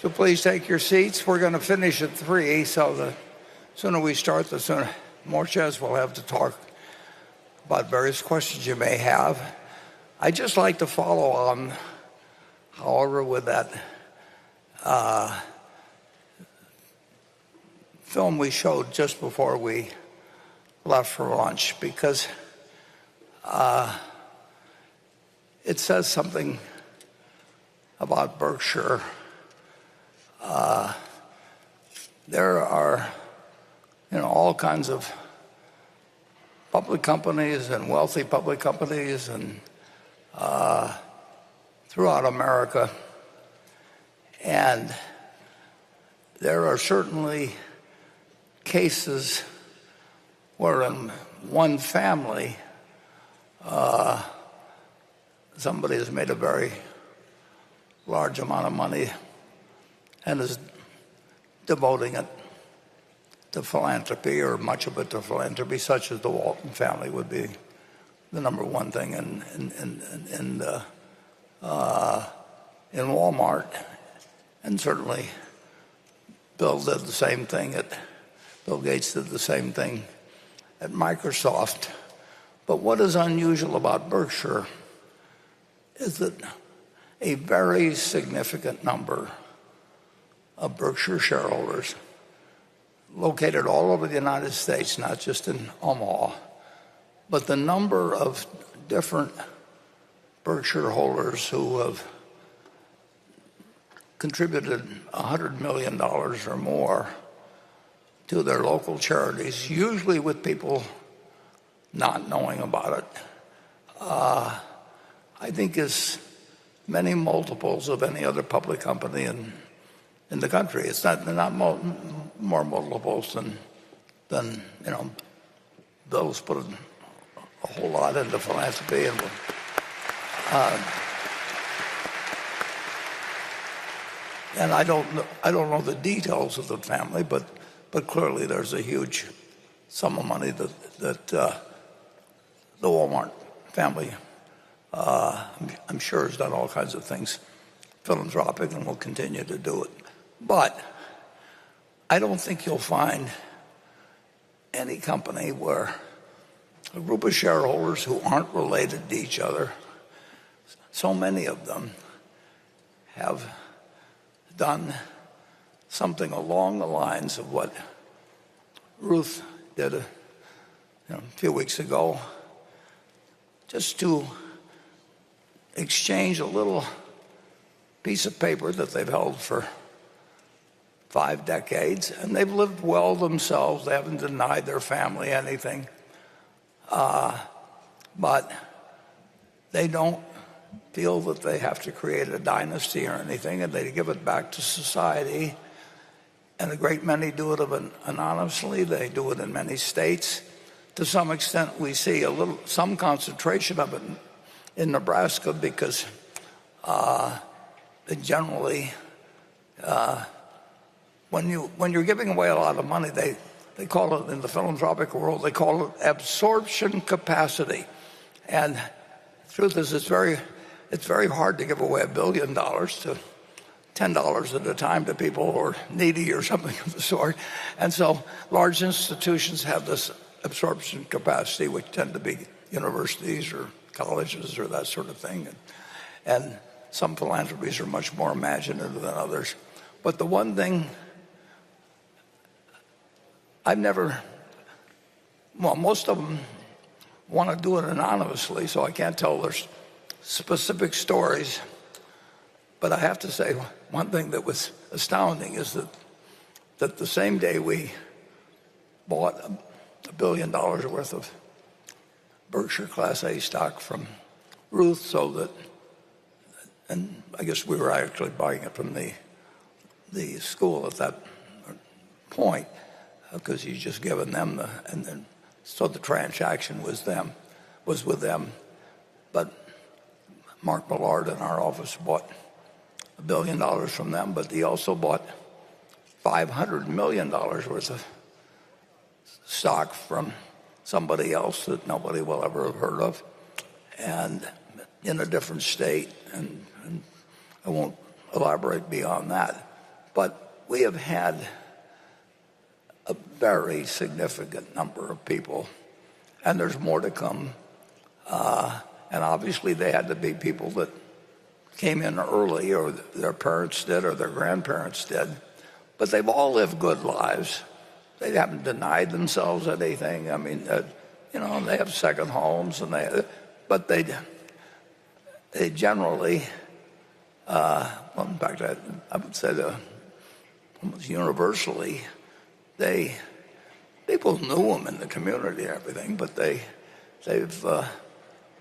So please take your seats. We're going to finish at 3, so the sooner we start, the sooner more chance we'll have to talk about various questions you may have. I'd just like to follow on, however, with that film we showed just before we left for lunch, because it says something about Berkshire. There are, all kinds of public companies and wealthy public companies and throughout America, and there are certainly cases where in one family somebody has made a very large amount of money and is devoting it to philanthropy, or much of it to philanthropy, such as the Walton family would be the number one thing in Walmart. And certainly Bill did the same thing Bill Gates did the same thing at Microsoft. But what is unusual about Berkshire is that a very significant number of Berkshire shareholders located all over the United States, not just in Omaha, but the number of different Berkshire holders who have contributed $100 million or more to their local charities, usually with people not knowing about it, I think is many multiples of any other public company in the country. It's not more multiples than Bill's put a whole lot into philanthropy, and I don't know the details of the family, but clearly there's a huge sum of money that the Walmart family, I'm sure, has done all kinds of things philanthropic and will continue to do it. But I don't think you'll find any company where a group of shareholders who aren't related to each other, so many of them have done something along the lines of what Ruth did a few weeks ago, just to exchange a little piece of paper that they've held for 5 decades, and they've lived well themselves. They haven't denied their family anything, but they don't feel that they have to create a dynasty or anything, and they give it back to society. And a great many do it anonymously. They do it in many states. To some extent, we see some concentration of it in Nebraska, because they generally, when you're giving away a lot of money, they call it, in the philanthropic world, they call it absorption capacity. And the truth is, it's very hard to give away $1 billion to $10 at a time to people who are needy or something of the sort. And so large institutions have this absorption capacity, which tend to be universities or colleges or that sort of thing. And some philanthropies are much more imaginative than others. But the one thing most of them want to do it anonymously, so I can't tell their specific stories. But I have to say, one thing that was astounding is that the same day we bought $1 billion worth of Berkshire Class A stock from Ruth, and I guess we were actually buying it from the school at that point, because he's just given them so the transaction was with them. But Mark Millard in our office bought $1 billion from them, but he also bought $500 million worth of stock from somebody else that nobody will ever have heard of, and in a different state, and I won't elaborate beyond that. But we have had a very significant number of people, and there's more to come. And obviously they had to be people that came in early, or their parents did, or their grandparents did. But they've all lived good lives. They haven't denied themselves anything. I mean, they have second homes, but they generally, well, in fact, I would say that almost universally, people knew them in the community and everything, but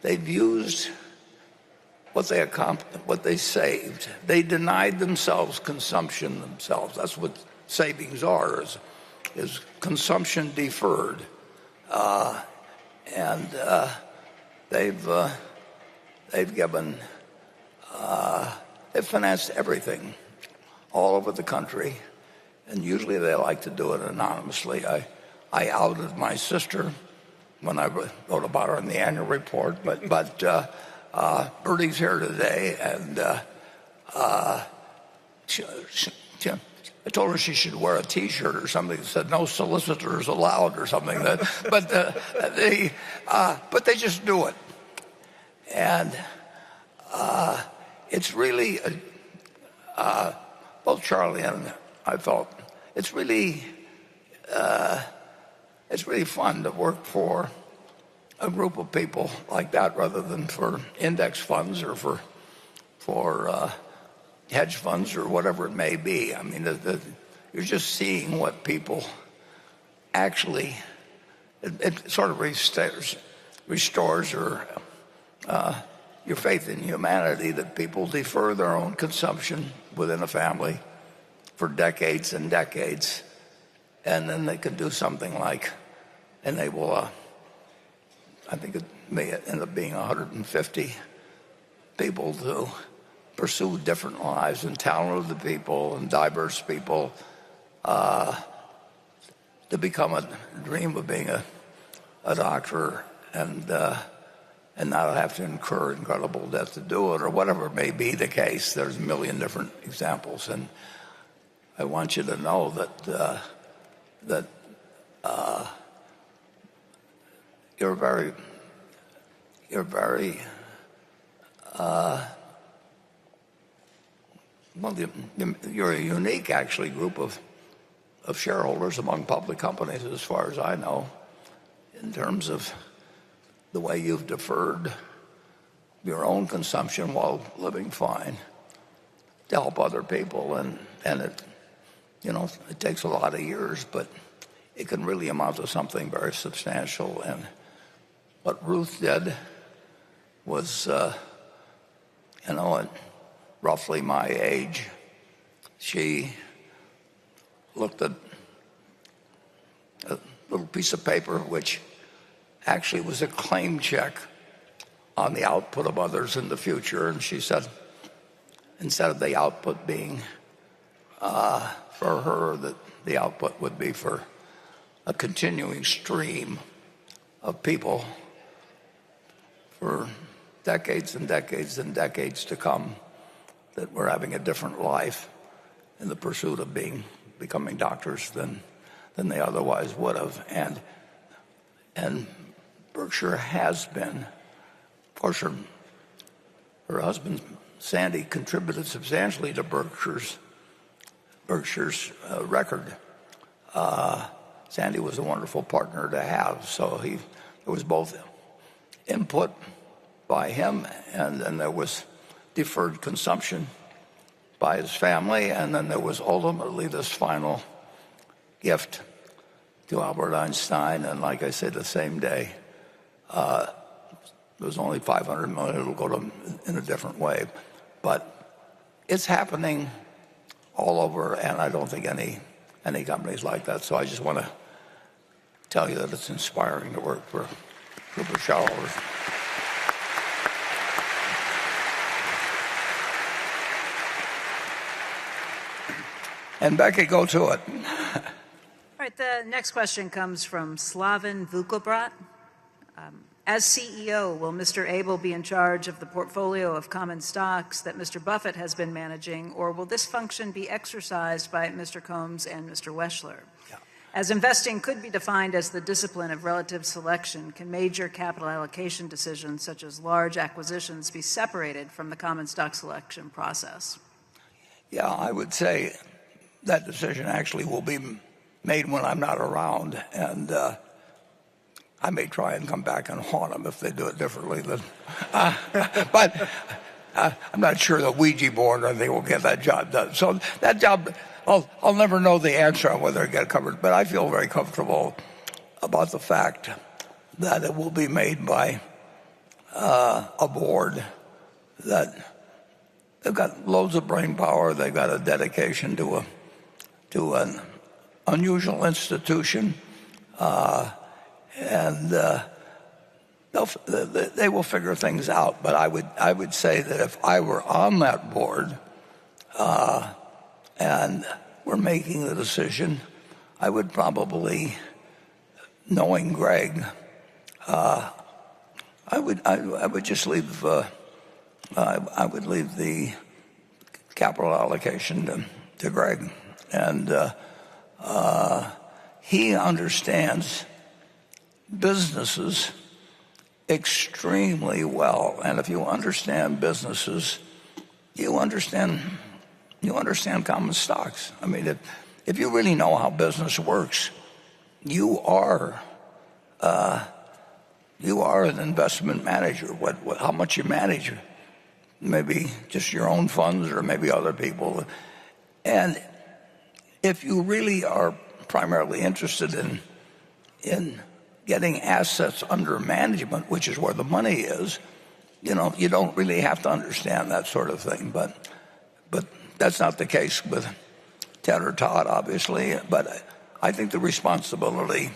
they've used what they accomplished, what they saved. They denied themselves consumption themselves. That's what savings are, is consumption deferred. And they've given, they've financed everything all over the country. And usually they like to do it anonymously. I outed my sister when I wrote about her in the annual report, but Bertie's here today, and I told her she should wear a T-shirt or something that said "No solicitors allowed" or something. But they just do it, and it's really both Charlie and I felt it's really fun to work for a group of people like that rather than for index funds or for hedge funds or whatever it may be. I mean, you're just seeing what people actually, it sort of restores your faith in humanity, that people defer their own consumption within a family for decades and decades, and then they can do something like enable I think it may end up being 150 people to pursue different lives, and talented people and diverse people to become a dream of being a doctor and not have to incur incredible debt to do it, or whatever may be the case. There's a million different examples, and I want you to know that you're a unique, actually, group of shareholders among public companies, as far as I know, in terms of the way you've deferred your own consumption while living fine to help other people, and it takes a lot of years, but it can really amount to something very substantial. And what Ruth did was, at roughly my age, she looked at a little piece of paper which actually was a claim check on the output of others in the future, and she said, instead of the output being for her, that the output would be for a continuing stream of people for decades and decades and decades to come, that we're having a different life in the pursuit of becoming doctors than they otherwise would have. And Berkshire has been, of course, her husband Sandy contributed substantially to Berkshire's record. Sandy was a wonderful partner to have, so there was both input by him, and then there was deferred consumption by his family, and then there was ultimately this final gift to Albert Einstein. And like I said, the same day, there was only $500 million. It'll go to in a different way, but it's happening all over, and I don't think any companies like that. So I just want to tell you that it's inspiring to work for a group of shareholders. And Becky, go to it. All right, the next question comes from Slaven Vukobrat. As CEO, will Mr. Abel be in charge of the portfolio of common stocks that Mr. Buffett has been managing, or will this function be exercised by Mr. Combs and Mr. Weschler? Yeah. As investing could be defined as the discipline of relative selection, can major capital allocation decisions such as large acquisitions be separated from the common stock selection process? Yeah, I would say that decision actually will be made when I'm not around, and I may try and come back and haunt them if they do it differently. But I'm not sure the Ouija board or anything will get that job done. So that job, I'll never know the answer on whether it get covered. But I feel very comfortable about the fact that it will be made by a board that they've got loads of brain power. They've got a dedication to an unusual institution. And they will figure things out. But I would say that if I were on that board and we're making the decision, I would probably, knowing Greg, I would just leave. I would leave the capital allocation to Greg, and he understands businesses extremely well. And if you understand businesses, you understand common stocks. I mean, if you really know how business works, you are an investment manager. How much you manage, maybe just your own funds or maybe other people. And if you really are primarily interested in getting assets under management, which is where the money is, you don't really have to understand that sort of thing. But that's not the case with Ted or Todd, obviously. But I think the responsibility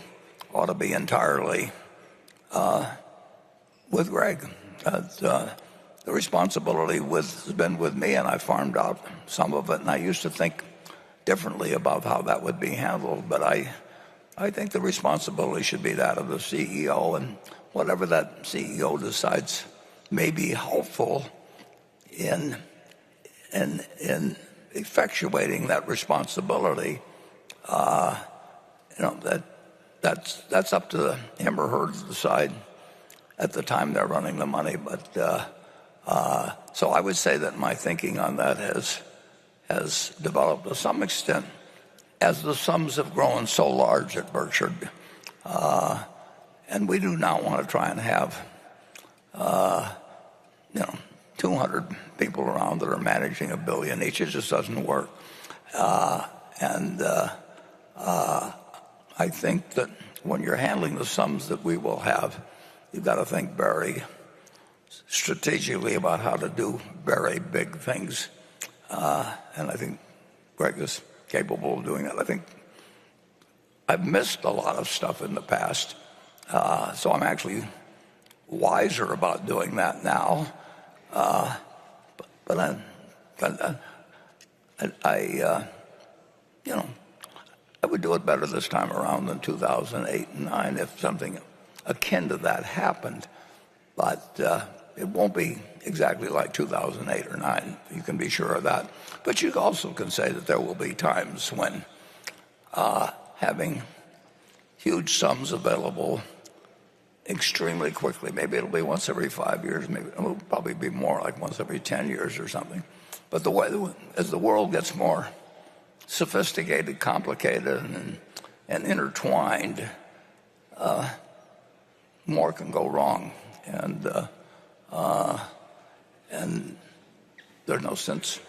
ought to be entirely with Greg. The responsibility has been with me, and I farmed out some of it. And I used to think differently about how that would be handled, but I think the responsibility should be that of the CEO, and whatever that CEO decides may be helpful in effectuating that responsibility. That's up to him or her to decide at the time they're running the money. But so I would say that my thinking on that has developed to some extent as the sums have grown so large at Berkshire. And we do not want to try and have 200 people around that are managing $1 billion each. It just doesn't work. And I think that when you're handling the sums that we will have, you've got to think very strategically about how to do very big things. And I think Greg is capable of doing that. I think I've missed a lot of stuff in the past, so I'm actually wiser about doing that now. But I would do it better this time around than 2008 and 9 if something akin to that happened. But it won't be exactly like 2008 or 9. You can be sure of that. But you also can say that there will be times when having huge sums available extremely quickly, maybe it'll be once every 5 years, maybe it'll probably be more like once every 10 years or something. But as the world gets more sophisticated, complicated, and intertwined, more can go wrong. And there's no sense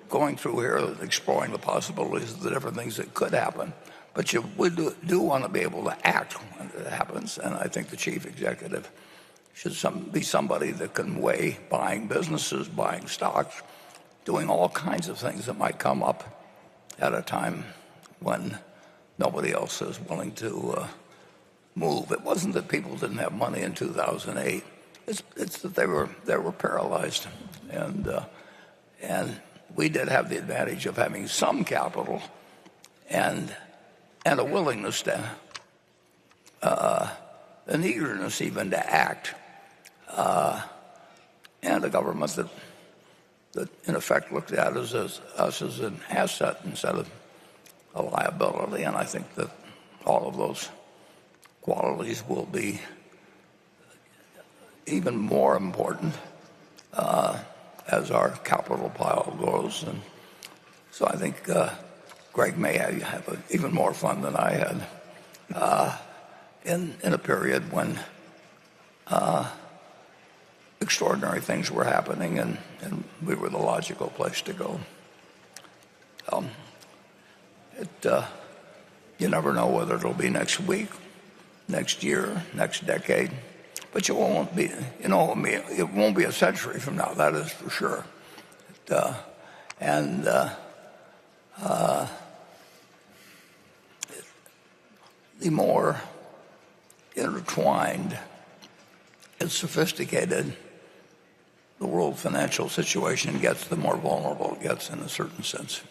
going through here and exploring the possibilities of the different things that could happen. But you do want to be able to act when it happens. And I think the chief executive should be somebody that can weigh buying businesses, buying stocks, doing all kinds of things that might come up at a time when nobody else is willing to move. It wasn't that people didn't have money in 2008. It's that they were paralyzed, and we did have the advantage of having some capital and a willingness to an eagerness even to act, and a government that in effect looked at us as an asset instead of a liability. And I think that all of those qualities will be even more important as our capital pile grows. And so I think Greg may have even more fun than I had in a period when extraordinary things were happening, and we were the logical place to go. You never know whether it'll be next week, next year, next decade, but it won't be a century from now. That is for sure. The more intertwined and sophisticated the world financial situation gets, the more vulnerable it gets in a certain sense.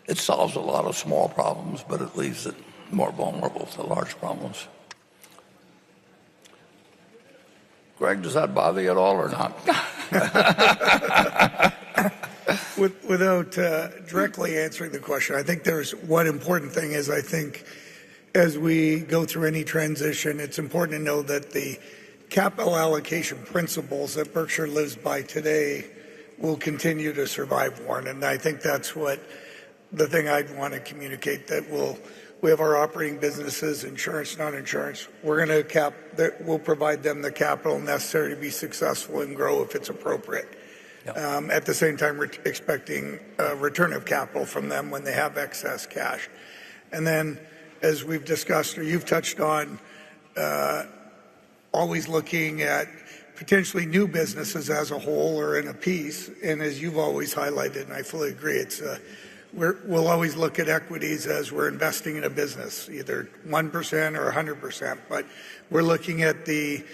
It solves a lot of small problems, but it leaves it more vulnerable to large problems. Greg, does that bother you at all or not? Without directly answering the question, I think there's one important thing is I think as we go through any transition, it's important to know that the capital allocation principles that Berkshire lives by today will continue to survive, Warren. And I think that's what the thing I'd want to communicate, that we have our operating businesses, insurance, non-insurance. We'll provide them the capital necessary to be successful and grow if it's appropriate. Yep. At the same time, we're expecting a return of capital from them when they have excess cash. And then, as we've discussed, or you've touched on, always looking at potentially new businesses as a whole or in a piece. And as you've always highlighted, and I fully agree, we'll always look at equities as we're investing in a business, either 1% or 100%. But we're looking at the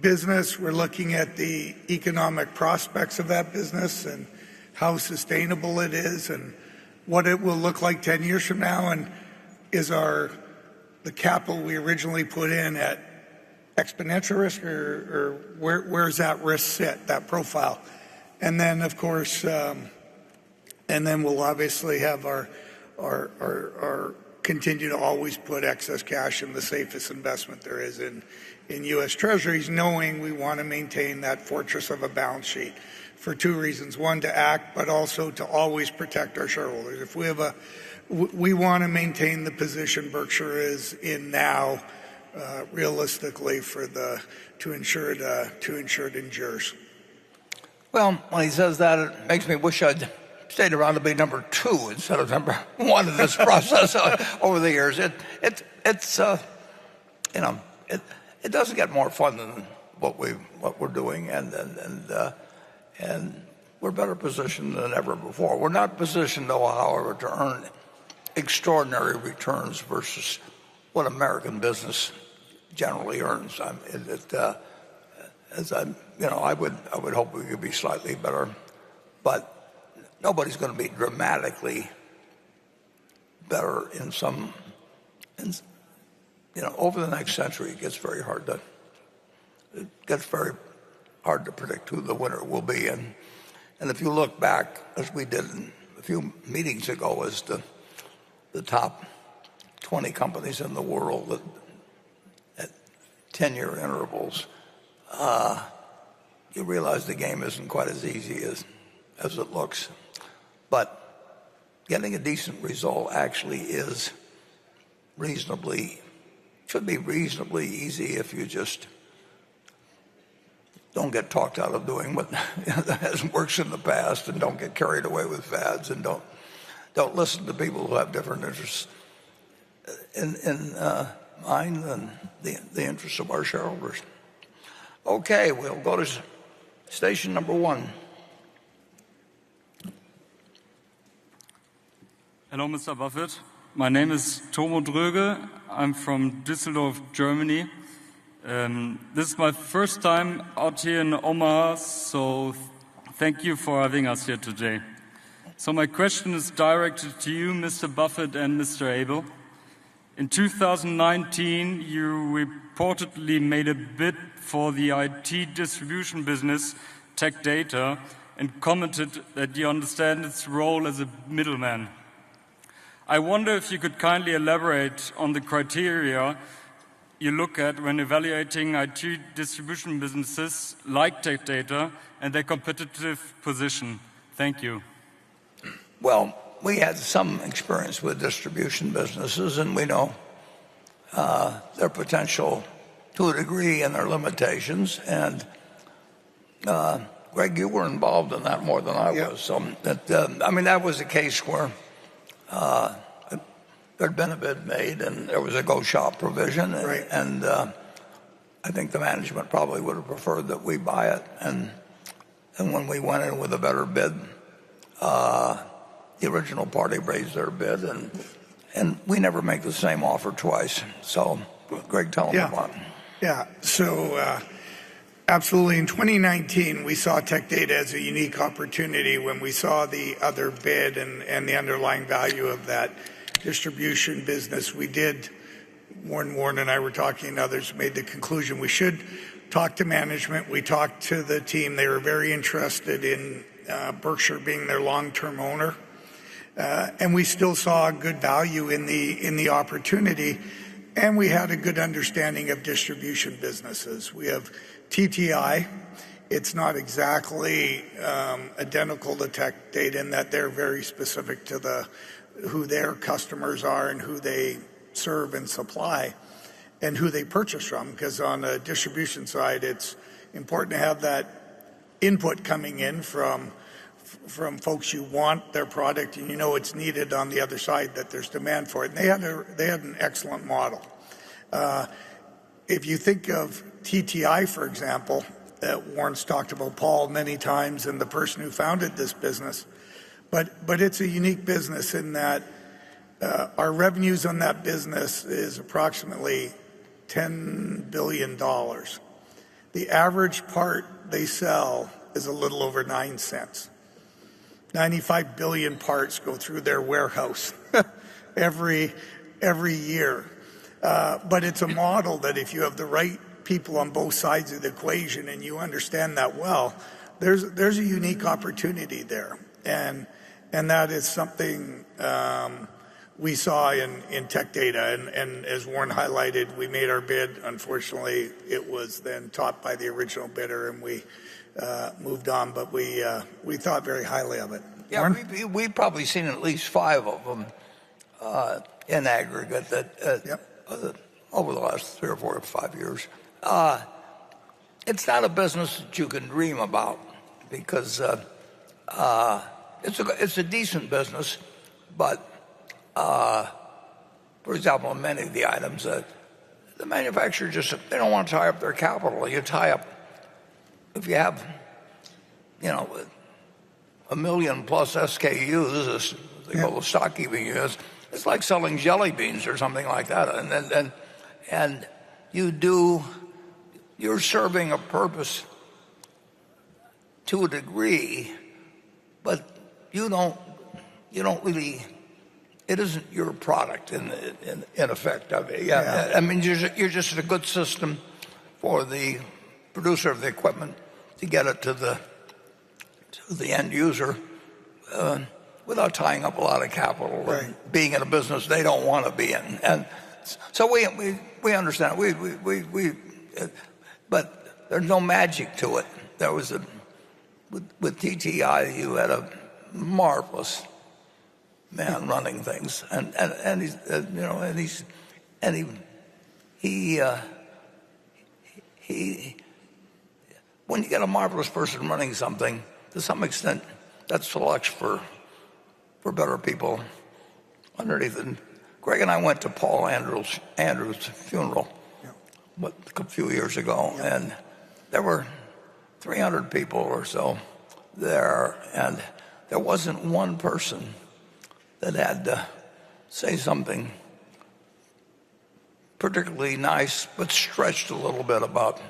business, we're looking at the economic prospects of that business and how sustainable it is and what it will look like 10 years from now, and is the capital we originally put in at exponential risk, or where's that risk sit, that profile? And then, of course, and then we'll obviously have our continue to always put excess cash in the safest investment there is in U.S. Treasuries, knowing we want to maintain that fortress of a balance sheet for two reasons. One, to act, but also to always protect our shareholders. If we want to maintain the position Berkshire is in now, realistically, to ensure it endures. Well, when he says that, it makes me wish I'd stayed around to be number 2 instead of number 1 in this process over the years. It doesn't get more fun than what we're doing, and we're better positioned than ever before. We're not positioned, though, however, to earn extraordinary returns versus what American business generally earns. I would hope we could be slightly better, but nobody's going to be dramatically better over the next century. It gets very hard to predict who the winner will be. And if you look back, as we did a few meetings ago, as the top 20 companies in the world that at 10-year intervals, you realize the game isn't quite as easy as it looks. But getting a decent result actually should be reasonably easy if you just don't get talked out of doing what hasn't worked in the past, and don't get carried away with fads, and don't listen to people who have different interests in mind than the interests of our shareholders. Okay, we'll go to station number 1. Hello, Mr. Buffett. My name is Tomo Dröge. I'm from Düsseldorf, Germany. This is my first time out here in Omaha, so thank you for having us here today. So my question is directed to you, Mr. Buffett and Mr. Abel. In 2019, you reportedly made a bid for the IT distribution business, Tech Data, and commented that you understand its role as a middleman. I wonder if you could kindly elaborate on the criteria you look at when evaluating IT distribution businesses like Tech Data and their competitive position. Thank you. Well, we had some experience with distribution businesses, and we know their potential to a degree and their limitations. And Greg, you were involved in that more than I was. So that was a case where there'd been a bid made, and there was a go shop provision, and I think the management probably would have preferred that we buy it. And when we went in with a better bid, the original party raised their bid, and we never make the same offer twice. So, Greg, tell them about it. Yeah. So, absolutely. In 2019, we saw Tech Data as a unique opportunity when we saw the other bid and the underlying value of that distribution business. We did, Warren and I were talking, and others made the conclusion we should talk to management. We talked to the team. They were very interested in Berkshire being their long-term owner. And we still saw good value in the opportunity, and we had a good understanding of distribution businesses. We have TTI. It's not exactly identical to Tech Data in that they're very specific to who their customers are and who they serve and supply and who they purchase from, because on the distribution side, it's important to have that input coming in from folks who want their product and it's needed on the other side, that there's demand for it. And they had an excellent model. If you think of TTI, for example, Warren's talked about Paul many times and the person who founded this business, but it's a unique business in that our revenues on that business is approximately $10 billion. The average part they sell is a little over 9 cents. 95 billion parts go through their warehouse every year. But it's a model that if you have the right people on both sides of the equation and you understand that well, there's a unique opportunity there. And that is something we saw in Tech Data. And as Warren highlighted, we made our bid. Unfortunately, it was then topped by the original bidder, and we moved on. But we thought very highly of it. Yeah, we've probably seen at least 5 of them in aggregate over the last 3 or 4 or 5 years. It's not a business that you can dream about because it's a decent business, but for example, in many of the items, the manufacturer they don't want to tie up their capital. You tie up, if you have, 1 million plus SKUs, as they call the stock keeping units, it's like selling jelly beans or something like that. And you're serving a purpose to a degree, but you don't really, it isn't your product in effect of it. Yeah. I mean, you're just a good system for the producer of the equipment to get it to the end user without tying up a lot of capital and being in a business they don't want to be in. And so we understand. But there's no magic to it. There was with TTI, you had a marvelous man running things, and he when you get a marvelous person running something, to some extent, that selects for better people underneath. And Greg and I went to Paul Andrews' funeral a few years ago, and there were 300 people or so there, and there wasn't one person that had to say something particularly nice, but stretched a little bit about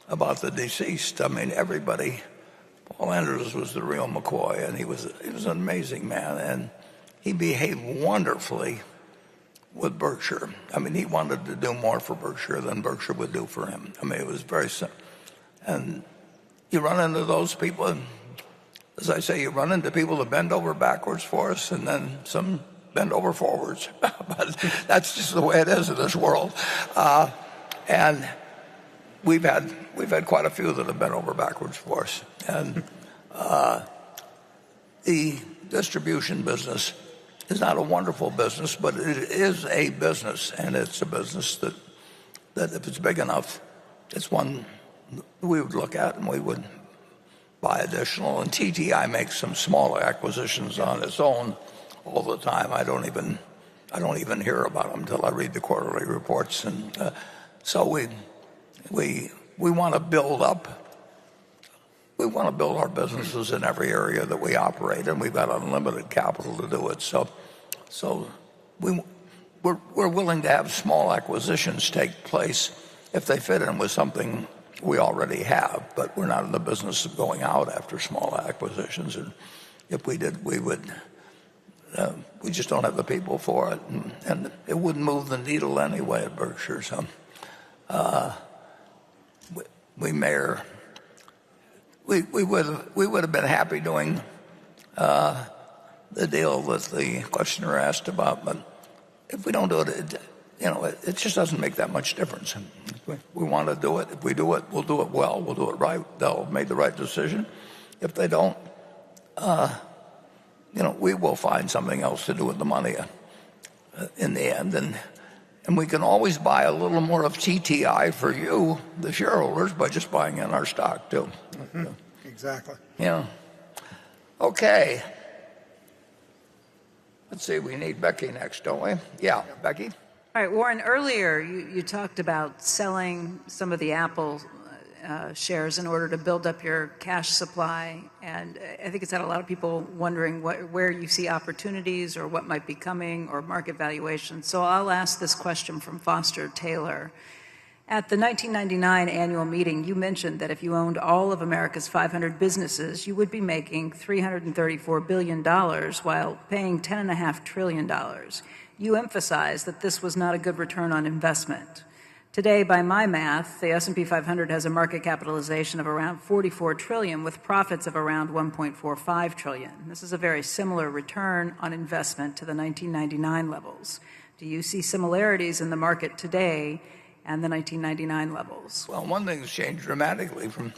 the deceased. I mean, everybody. Paul Andrews was the real McCoy, and he was an amazing man, and he behaved wonderfully with Berkshire. I mean, he wanted to do more for Berkshire than Berkshire would do for him. I mean, it was very simple. And you run into those people, and as I say, you run into people that bend over backwards for us, and then some bend over forwards. But that's just the way it is in this world. And we've had quite a few that have bent over backwards for us. And the distribution business is not a wonderful business, but it is a business, and it's a business that if it's big enough, it's one we would look at and we would buy additional. And TTI makes some smaller acquisitions on its own all the time. I don't even hear about them until I read the quarterly reports. And so we want to build up. We want to build our businesses in every area that we operate, and we've got unlimited capital to do it. So we're willing to have small acquisitions take place if they fit in with something we already have, but we're not in the business of going out after small acquisitions. And if we did, we would. We just don't have the people for it, and it wouldn't move the needle anyway at Berkshire. So we would have been happy doing the deal that the questioner asked about, but if we don't do it, it just doesn't make that much difference. We want to do it. If we do it, we'll do it well. We'll do it right. They'll have made the right decision. If they don't, we will find something else to do with the money in the end. And we can always buy a little more of TTI for you, the shareholders, by just buying in our stock too. Mm-hmm. Exactly. Yeah. Okay. Let's see. We need Becky next, don't we? Yeah, Becky. All right, Warren, earlier you talked about selling some of the Apple shares in order to build up your cash supply, and I think it's had a lot of people wondering where you see opportunities or what might be coming or market valuation. So I'll ask this question from Foster Taylor. At the 1999 annual meeting, you mentioned that if you owned all of America's 500 businesses, you would be making $334 billion while paying $10.5 trillion. You emphasized that this was not a good return on investment. Today, by my math, the S&P 500 has a market capitalization of around $44 trillion with profits of around $1.45 trillion. This is a very similar return on investment to the 1999 levels. Do you see similarities in the market today and the 1999 levels? Well, one thing has changed dramatically from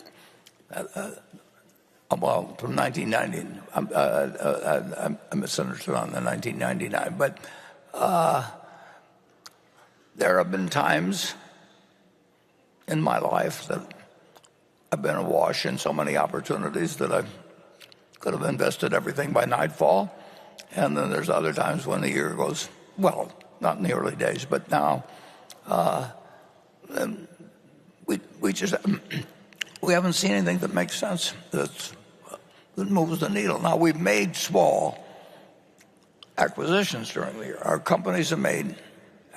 1990. I misunderstood on the 1999, but there have been times in my life that I've been awash in so many opportunities that I could have invested everything by nightfall. And then there's other times when the year goes, well, not in the early days, but now we haven't seen anything that makes sense that moves the needle. Now, we've made small acquisitions during the year. Our companies have made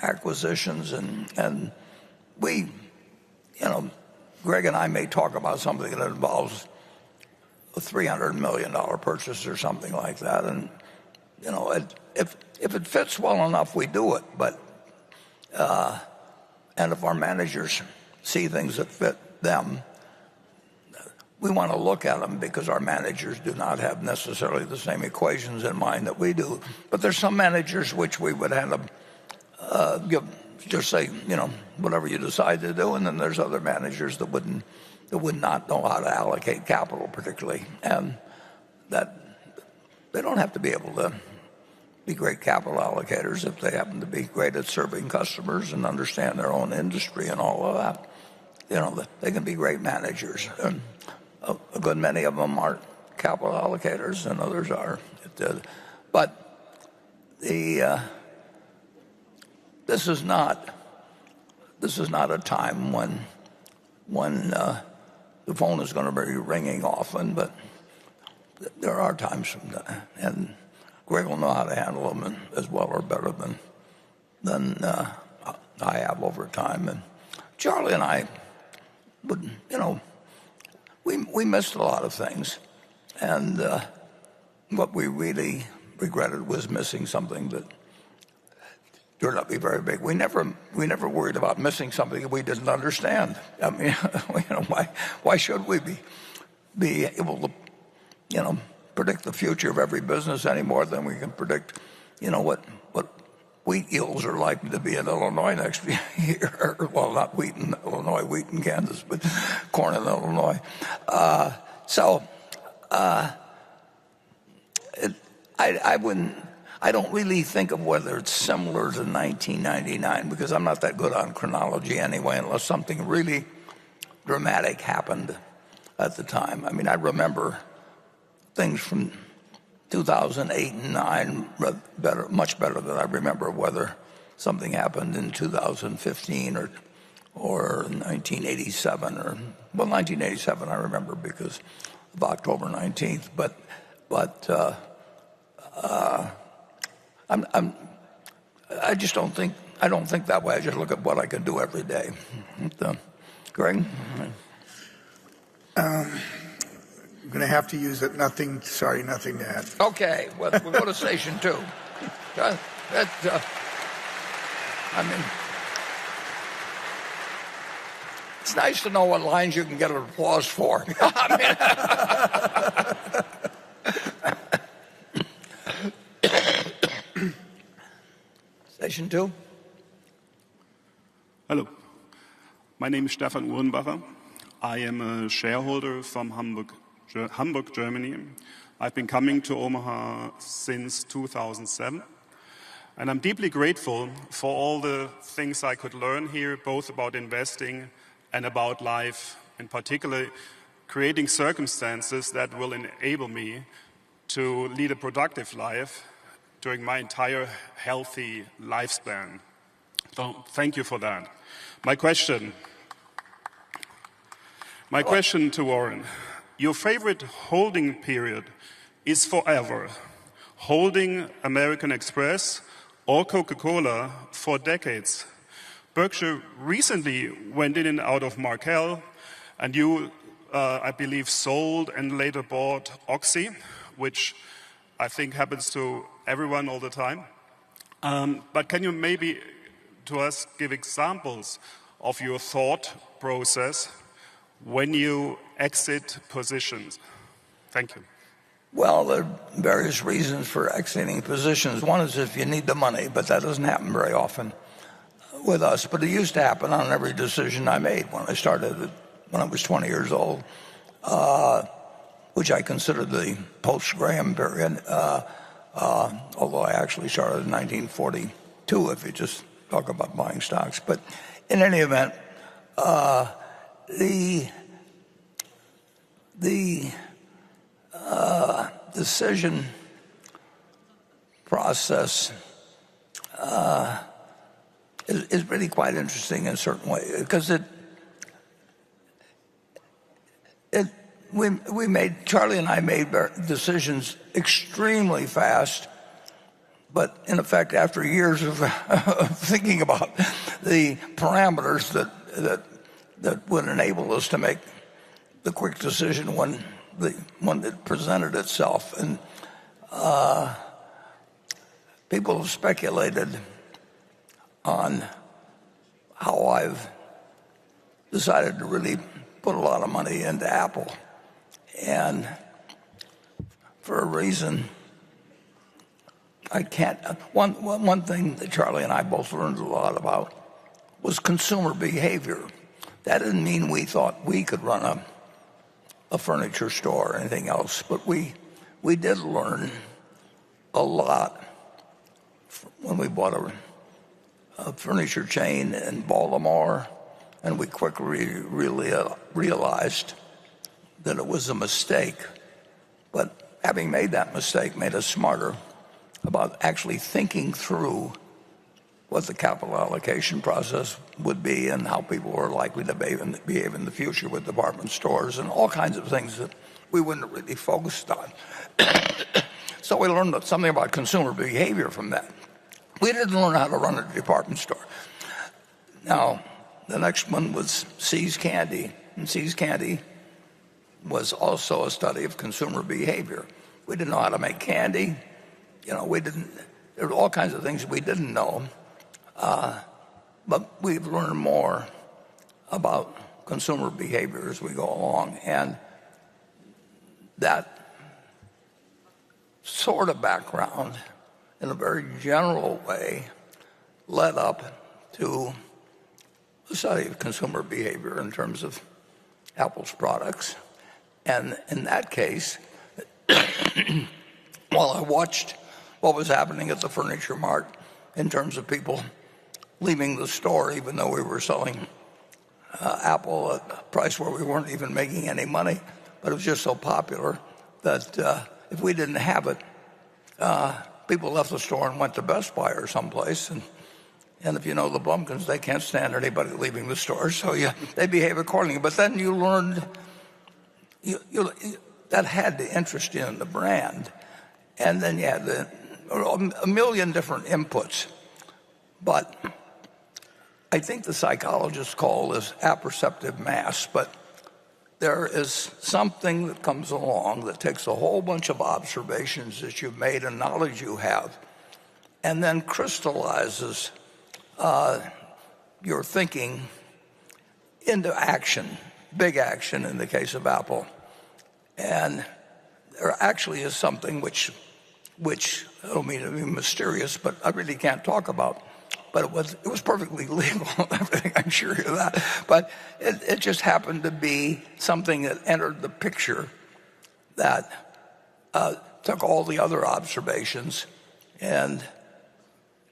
acquisitions, and we, Greg and I may talk about something that involves a $300 million purchase or something like that. And, if it fits well enough, we do it. But, and if our managers see things that fit them, we want to look at them because our managers do not have necessarily the same equations in mind that we do. But there's some managers which we would have just say, whatever you decide to do, and then there's other managers that would not know how to allocate capital particularly, and that they don't have to be able to be great capital allocators if they happen to be great at serving customers and understand their own industry and all of that. They can be great managers. And a good many of them aren't capital allocators, and others are. But this is not a time when the phone is going to be ringing often, but there are times from that, and Greg will know how to handle them as well or better than I have over time. And Charlie and I would, we missed a lot of things, and what we really regretted was missing something that turned out to be very big. We never worried about missing something that we didn't understand. I mean, why should we be able to, predict the future of every business any more than we can predict, what wheat yields are likely to be in Illinois next year. Well, not wheat in Illinois, wheat in Kansas, but corn in Illinois. I don't really think of whether it's similar to 1999 because I'm not that good on chronology anyway, unless something really dramatic happened at the time. I mean, I remember things from 2008 and 9 much better than I remember whether something happened in 2015 or 1987 well, 1987 I remember because of October 19th, but I just don't think that way. I just look at what I can do every day. Greg? I'm going to have to use it. Nothing to add. Okay, well, we'll go to station 2. It's nice to know what lines you can get an applause for. Station 2. Hello. My name is Stefan Uhrenbacher. I am a shareholder from Hamburg, Germany. I've been coming to Omaha since 2007. And I'm deeply grateful for all the things I could learn here, both about investing and about life, in particular creating circumstances that will enable me to lead a productive life during my entire healthy lifespan. So thank you for that. My question to Warren. Your favorite holding period is forever. Holding American Express or Coca-Cola for decades. Berkshire recently went in and out of Markel, and you, I believe, sold and later bought Oxy, which I think happens to everyone all the time. But can you maybe to us give examples of your thought process when you exit positions? Thank you. Well, there are various reasons for exiting positions. One is if you need the money, but that doesn't happen very often with us. But it used to happen on every decision I made when I started, when I was 20 years old, which I considered the post-Graham period, although I actually started in 1942, if you just talk about buying stocks. But in any event, the decision process is really quite interesting in a certain way because Charlie and I made decisions extremely fast, but in effect after years of thinking about the parameters that would enable us to make the quick decision when it presented itself. And people have speculated on how I've decided to really put a lot of money into Apple. And for a reason, I can't. One thing that Charlie and I both learned a lot about was consumer behavior. That didn't mean we thought we could run a furniture store or anything else, but we did learn a lot when we bought a furniture chain in Baltimore, and we quickly really realized that it was a mistake. But having made that mistake made us smarter about actually thinking through what the capital allocation process would be and how people were likely to behave in the future with department stores and all kinds of things that we wouldn't have really focused on. So we learned something about consumer behavior from that. We didn't learn how to run a department store. Now, the next one was See's Candy. And See's Candy was also a study of consumer behavior. We didn't know how to make candy. There were all kinds of things we didn't know. But we've learned more about consumer behavior as we go along. And that sort of background, in a very general way, led up to the study of consumer behavior in terms of Apple's products. And in that case, while I watched what was happening at the Furniture Mart in terms of people leaving the store, even though we were selling Apple at a price where we weren't even making any money, but it was just so popular that if we didn't have it, people left the store and went to Best Buy or someplace. And if you know the Blumkins, they can't stand anybody leaving the store, so they behave accordingly. But then you learned that had to interest you in the brand. And then you had a million different inputs. But I think the psychologists call this apperceptive mass, but there is something that comes along that takes a whole bunch of observations that you've made and knowledge you have, and then crystallizes your thinking into action, big action in the case of Apple. And there actually is something which I don't mean to be mysterious, but I really can't talk about. But it was perfectly legal, everything, I'm sure of that. But it just happened to be something that entered the picture that took all the other observations, and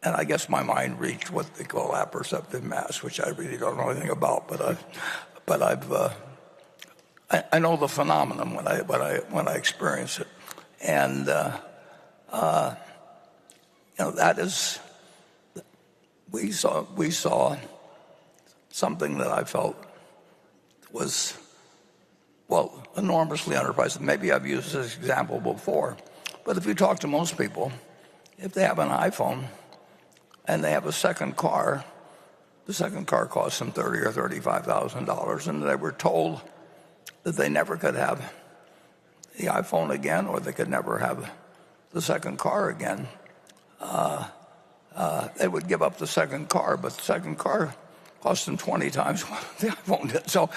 I guess my mind reached what they call apperceptive mass, which I really don't know anything about. But I know the phenomenon when I experience it, and that is. We saw something that I felt was, well, enormously underpriced. Maybe I've used this example before, but if you talk to most people, if they have an iPhone and they have a second car, the second car costs them $30,000 or $35,000, and they were told that they never could have the iPhone again, or they could never have the second car again. They would give up the second car, but the second car cost them 20 times what the iPhone did. So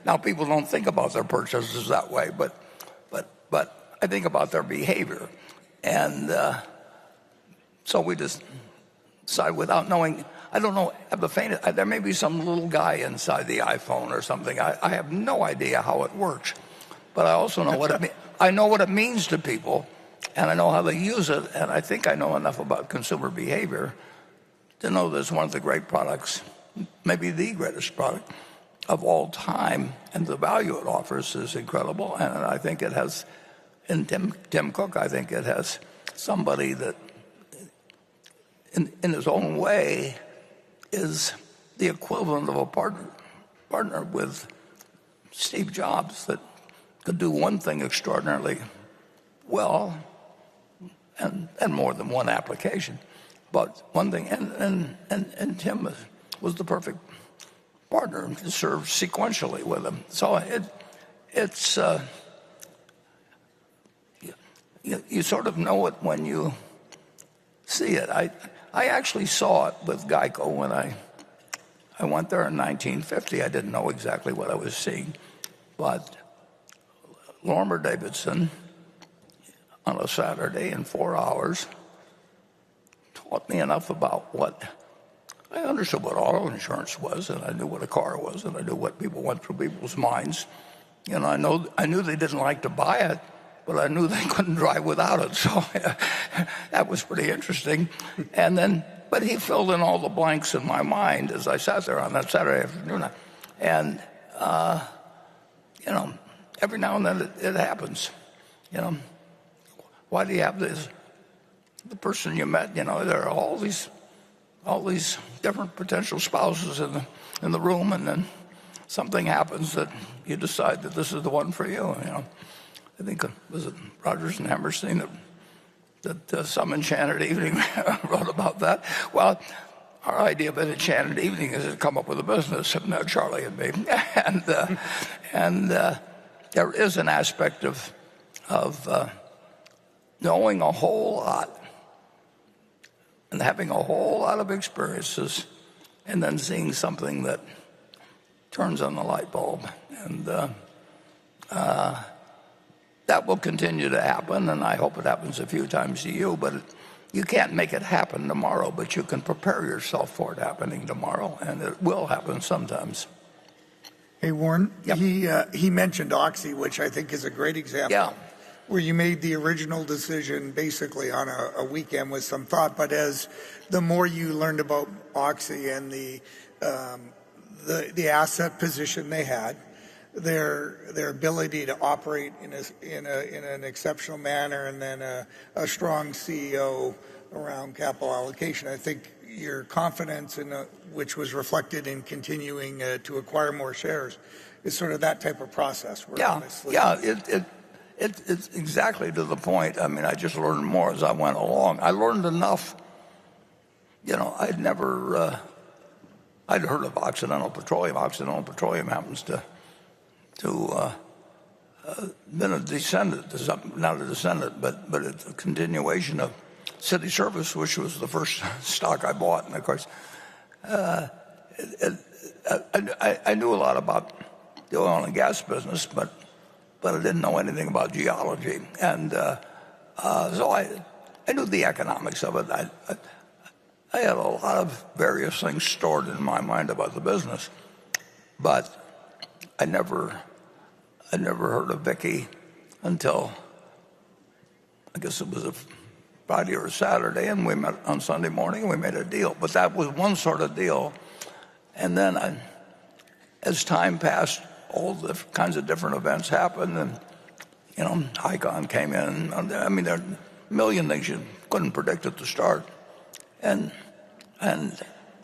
now people don't think about their purchases that way, but I think about their behavior. And so we just decide without knowing. I don't know, have the faintest, there may be some little guy inside the iPhone or something. I have no idea how it works, but I also know what it means. I know what it means to people, and I know how they use it, and I think I know enough about consumer behavior to know that it's one of the great products, maybe the greatest product of all time, and the value it offers is incredible. And I think it has, in Tim Cook, I think it has somebody that, in his own way, is the equivalent of a partner with Steve Jobs, that could do one thing extraordinarily well, and more than one application, but one thing. And Tim was the perfect partner to serve sequentially with him. So it's you sort of know it when you see it. I actually saw it with Geico when I went there in 1950. I didn't know exactly what I was seeing, but Lorimer Davidson on a Saturday in 4 hours taught me enough about what I understood what auto insurance was, and I knew what a car was, and I knew what people went through people's minds. You know, I knew they didn't like to buy it, but I knew they couldn't drive without it. So that was pretty interesting. And then, but he filled in all the blanks in my mind as I sat there on that Saturday afternoon. And you know, every now and then it happens. You know, why do you have this? The person you met, you know, there are all these different potential spouses in the room, and then something happens that you decide that this is the one for you. You know, I think was it Rodgers and Hammerstein that Some Enchanted Evening wrote about that. Well, our idea of an enchanted evening is to come up with a business, Charlie and me, and there is an aspect of knowing a whole lot and having a whole lot of experiences and then seeing something that turns on the light bulb. And that will continue to happen, and I hope it happens a few times to you, but you can't make it happen tomorrow, but you can prepare yourself for it happening tomorrow, and it will happen sometimes. Hey, Warren, Yep. he mentioned Oxy, which I think is a great example. Yeah. Where you made the original decision basically on a weekend with some thought, but as the more you learned about Oxy and the asset position they had, their ability to operate in an exceptional manner, and then a strong CEO around capital allocation, I think your confidence in which was reflected in continuing to acquire more shares is sort of that type of process. It's exactly to the point. I mean, I just learned more as I went along. I learned enough. I'd never, I'd heard of Occidental Petroleum. Occidental Petroleum happens to been a descendant, not a descendant, but it's a continuation of City Service, which was the first stock I bought. And of course, I knew a lot about the oil and gas business, but I didn't know anything about geology. And so I knew the economics of it. I had a lot of various things stored in my mind about the business, but I never heard of Vicky until, I guess it was a Friday or a Saturday, and we met on Sunday morning and we made a deal. But that was one sort of deal. And then as time passed, all the kinds of different events happened, and Icon came in. I mean, there are a million things you couldn't predict at the start, and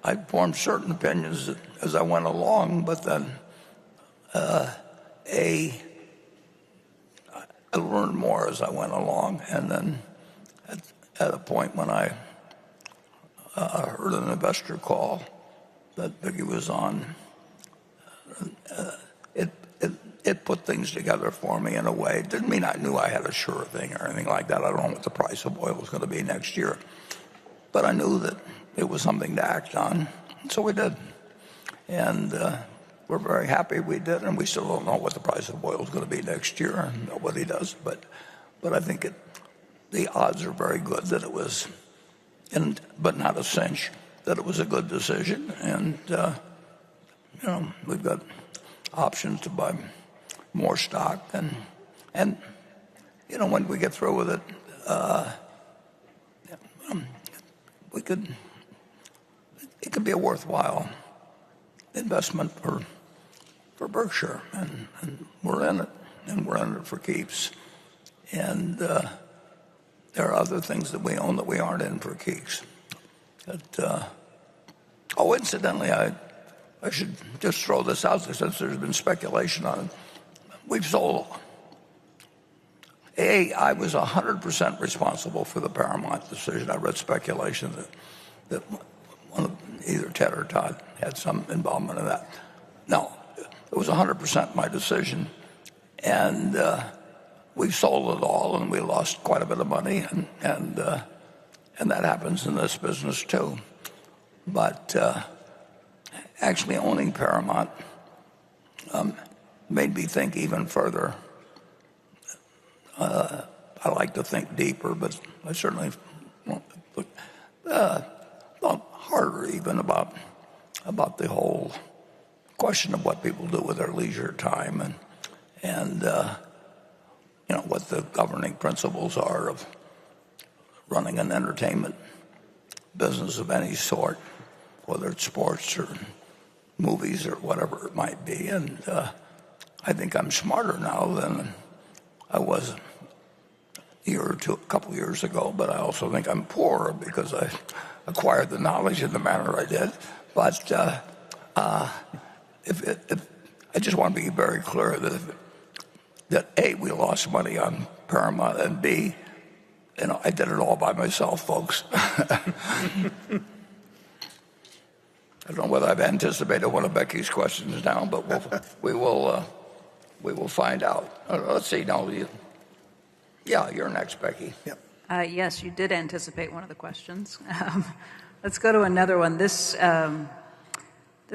I formed certain opinions as I went along. But then I learned more as I went along, and then at a point when I heard an investor call that Vicky was on, it put things together for me in a way. It didn't mean I knew I had a sure thing or anything like that. I don't know what the price of oil was going to be next year. But I knew that it was something to act on. So we did. And we're very happy we did. And we still don't know what the price of oil is going to be next year. And nobody does. But I think the odds are very good that it was, but not a cinch, that it was a good decision. And, we've got options to buy more stock, and when we get through with it, it could be a worthwhile investment for Berkshire, and we're in it, and we're in it for keeps. And there are other things that we own that we aren't in for keeps. Incidentally, I should just throw this out there since there's been speculation on it. We've sold. I was 100% responsible for the Paramount decision. I read speculation that one of either Ted or Todd had some involvement in that. No, it was 100% my decision, and we sold it all, and we lost quite a bit of money, and that happens in this business too. But actually owning Paramount made me think even further. I like to think deeper, but I certainly thought harder even about the whole question of what people do with their leisure time, and what the governing principles are of running an entertainment business of any sort, whether it's sports or movies or whatever it might be. And I think I'm smarter now than I was a couple years ago, but I also think I'm poorer because I acquired the knowledge in the manner I did. But if I just want to be very clear that A, we lost money on Paramount, and B, I did it all by myself, folks. I don't know whether I've anticipated one of Becky's questions now, but we will find out. Let's see. No, you're next, Becky. Yep. Yes, you did anticipate one of the questions. Let's go to another one. This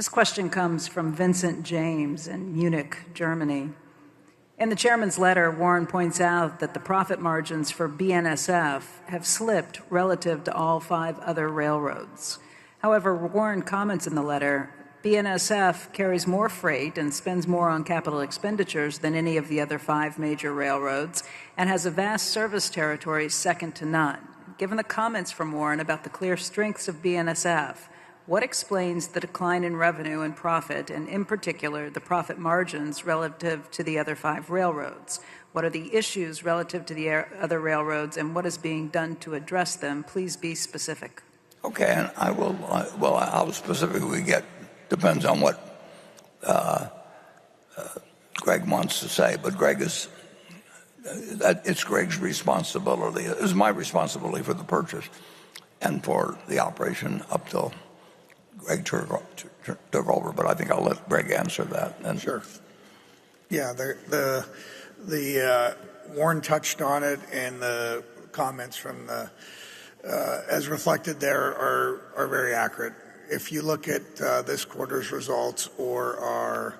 question comes from Vincent James in Munich, Germany. In the chairman's letter, Warren points out that the profit margins for BNSF have slipped relative to all 5 other railroads. However, Warren comments in the letter, BNSF carries more freight and spends more on capital expenditures than any of the other 5 major railroads and has a vast service territory second to none. Given the comments from Warren about the clear strengths of BNSF, what explains the decline in revenue and profit, and in particular, the profit margins relative to the other 5 railroads? What are the issues relative to the other railroads, and what is being done to address them? Please be specific. Okay, and I will, well, how specific we get depends on what Greg wants to say, but Greg is, it's Greg's responsibility. It is my responsibility for the purchase and for the operation up till Greg took over, but I think I'll let Greg answer that. And sure. Yeah, the Warren touched on it, and the comments from the as reflected there are very accurate. If you look at this quarter's results or our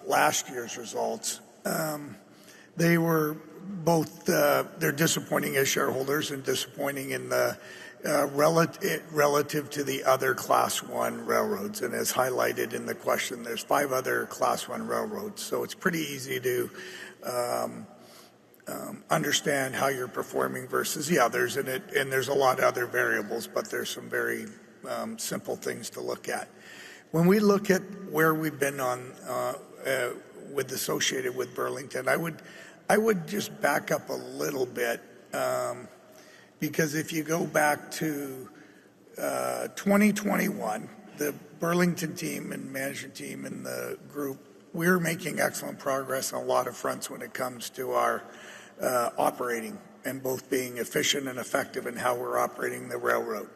last year's results, they were both they're disappointing as shareholders and disappointing in the relative to the other Class 1 railroads. And as highlighted in the question, there's 5 other Class 1 railroads. So it's pretty easy to understand how you're performing versus the others. And there's a lot of other variables, but there's some very simple things to look at. When we look at where we've been on with associated with Burlington, I would just back up a little bit. Because if you go back to 2021, the Burlington team and management team and the group, we're making excellent progress on a lot of fronts when it comes to our operating and both being efficient and effective in how we're operating the railroad.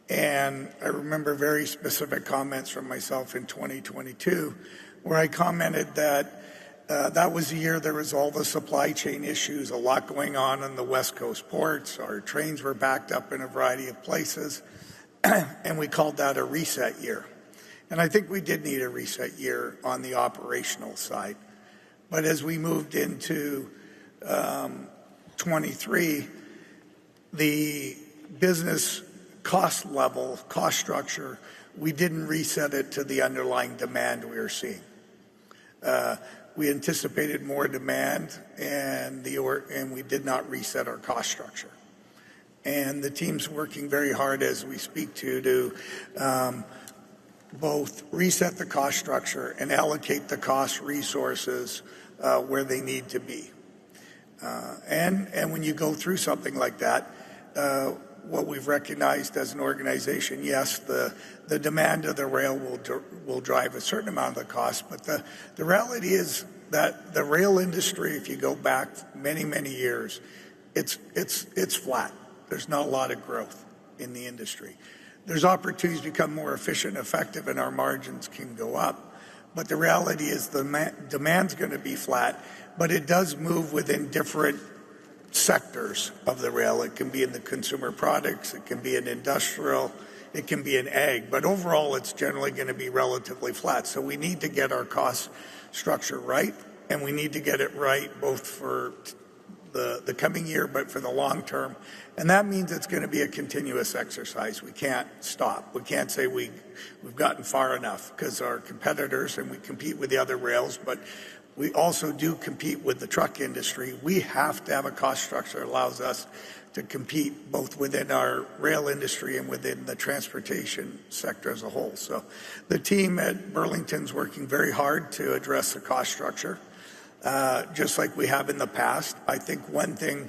And I remember very specific comments from myself in 2022 where I commented that that was the year there was all the supply chain issues, a lot going on the West Coast ports. Our trains were backed up in a variety of places, and we called that a reset year. And I think we did need a reset year on the operational side. But as we moved into 23, the business cost level, cost structure, we didn't reset it to the underlying demand we were seeing. We anticipated more demand, and we did not reset our cost structure. And the team's working very hard as we speak to both reset the cost structure and allocate the cost resources where they need to be. And when you go through something like that, what we've recognized as an organization, yes, the demand of the rail will drive a certain amount of the cost, but the reality is that the rail industry, if you go back many, many years, it's flat. There's not a lot of growth in the industry. There's opportunities to become more efficient and effective, and our margins can go up. But the reality is the demand's going to be flat, but it does move within different sectors of the rail. It can be in the consumer products, it can be in industrial, it can be in ag, but overall it's generally going to be relatively flat. So we need to get our cost structure right, and we need to get it right both for the coming year but for the long term. And that means it's going to be a continuous exercise. We can't stop. We can't say we've gotten far enough, because our competitors, and we compete with the other rails, but we also do compete with the truck industry. We have to have a cost structure that allows us to compete both within our rail industry and within the transportation sector as a whole. So the team at Burlington's working very hard to address the cost structure, just like we have in the past. I think one thing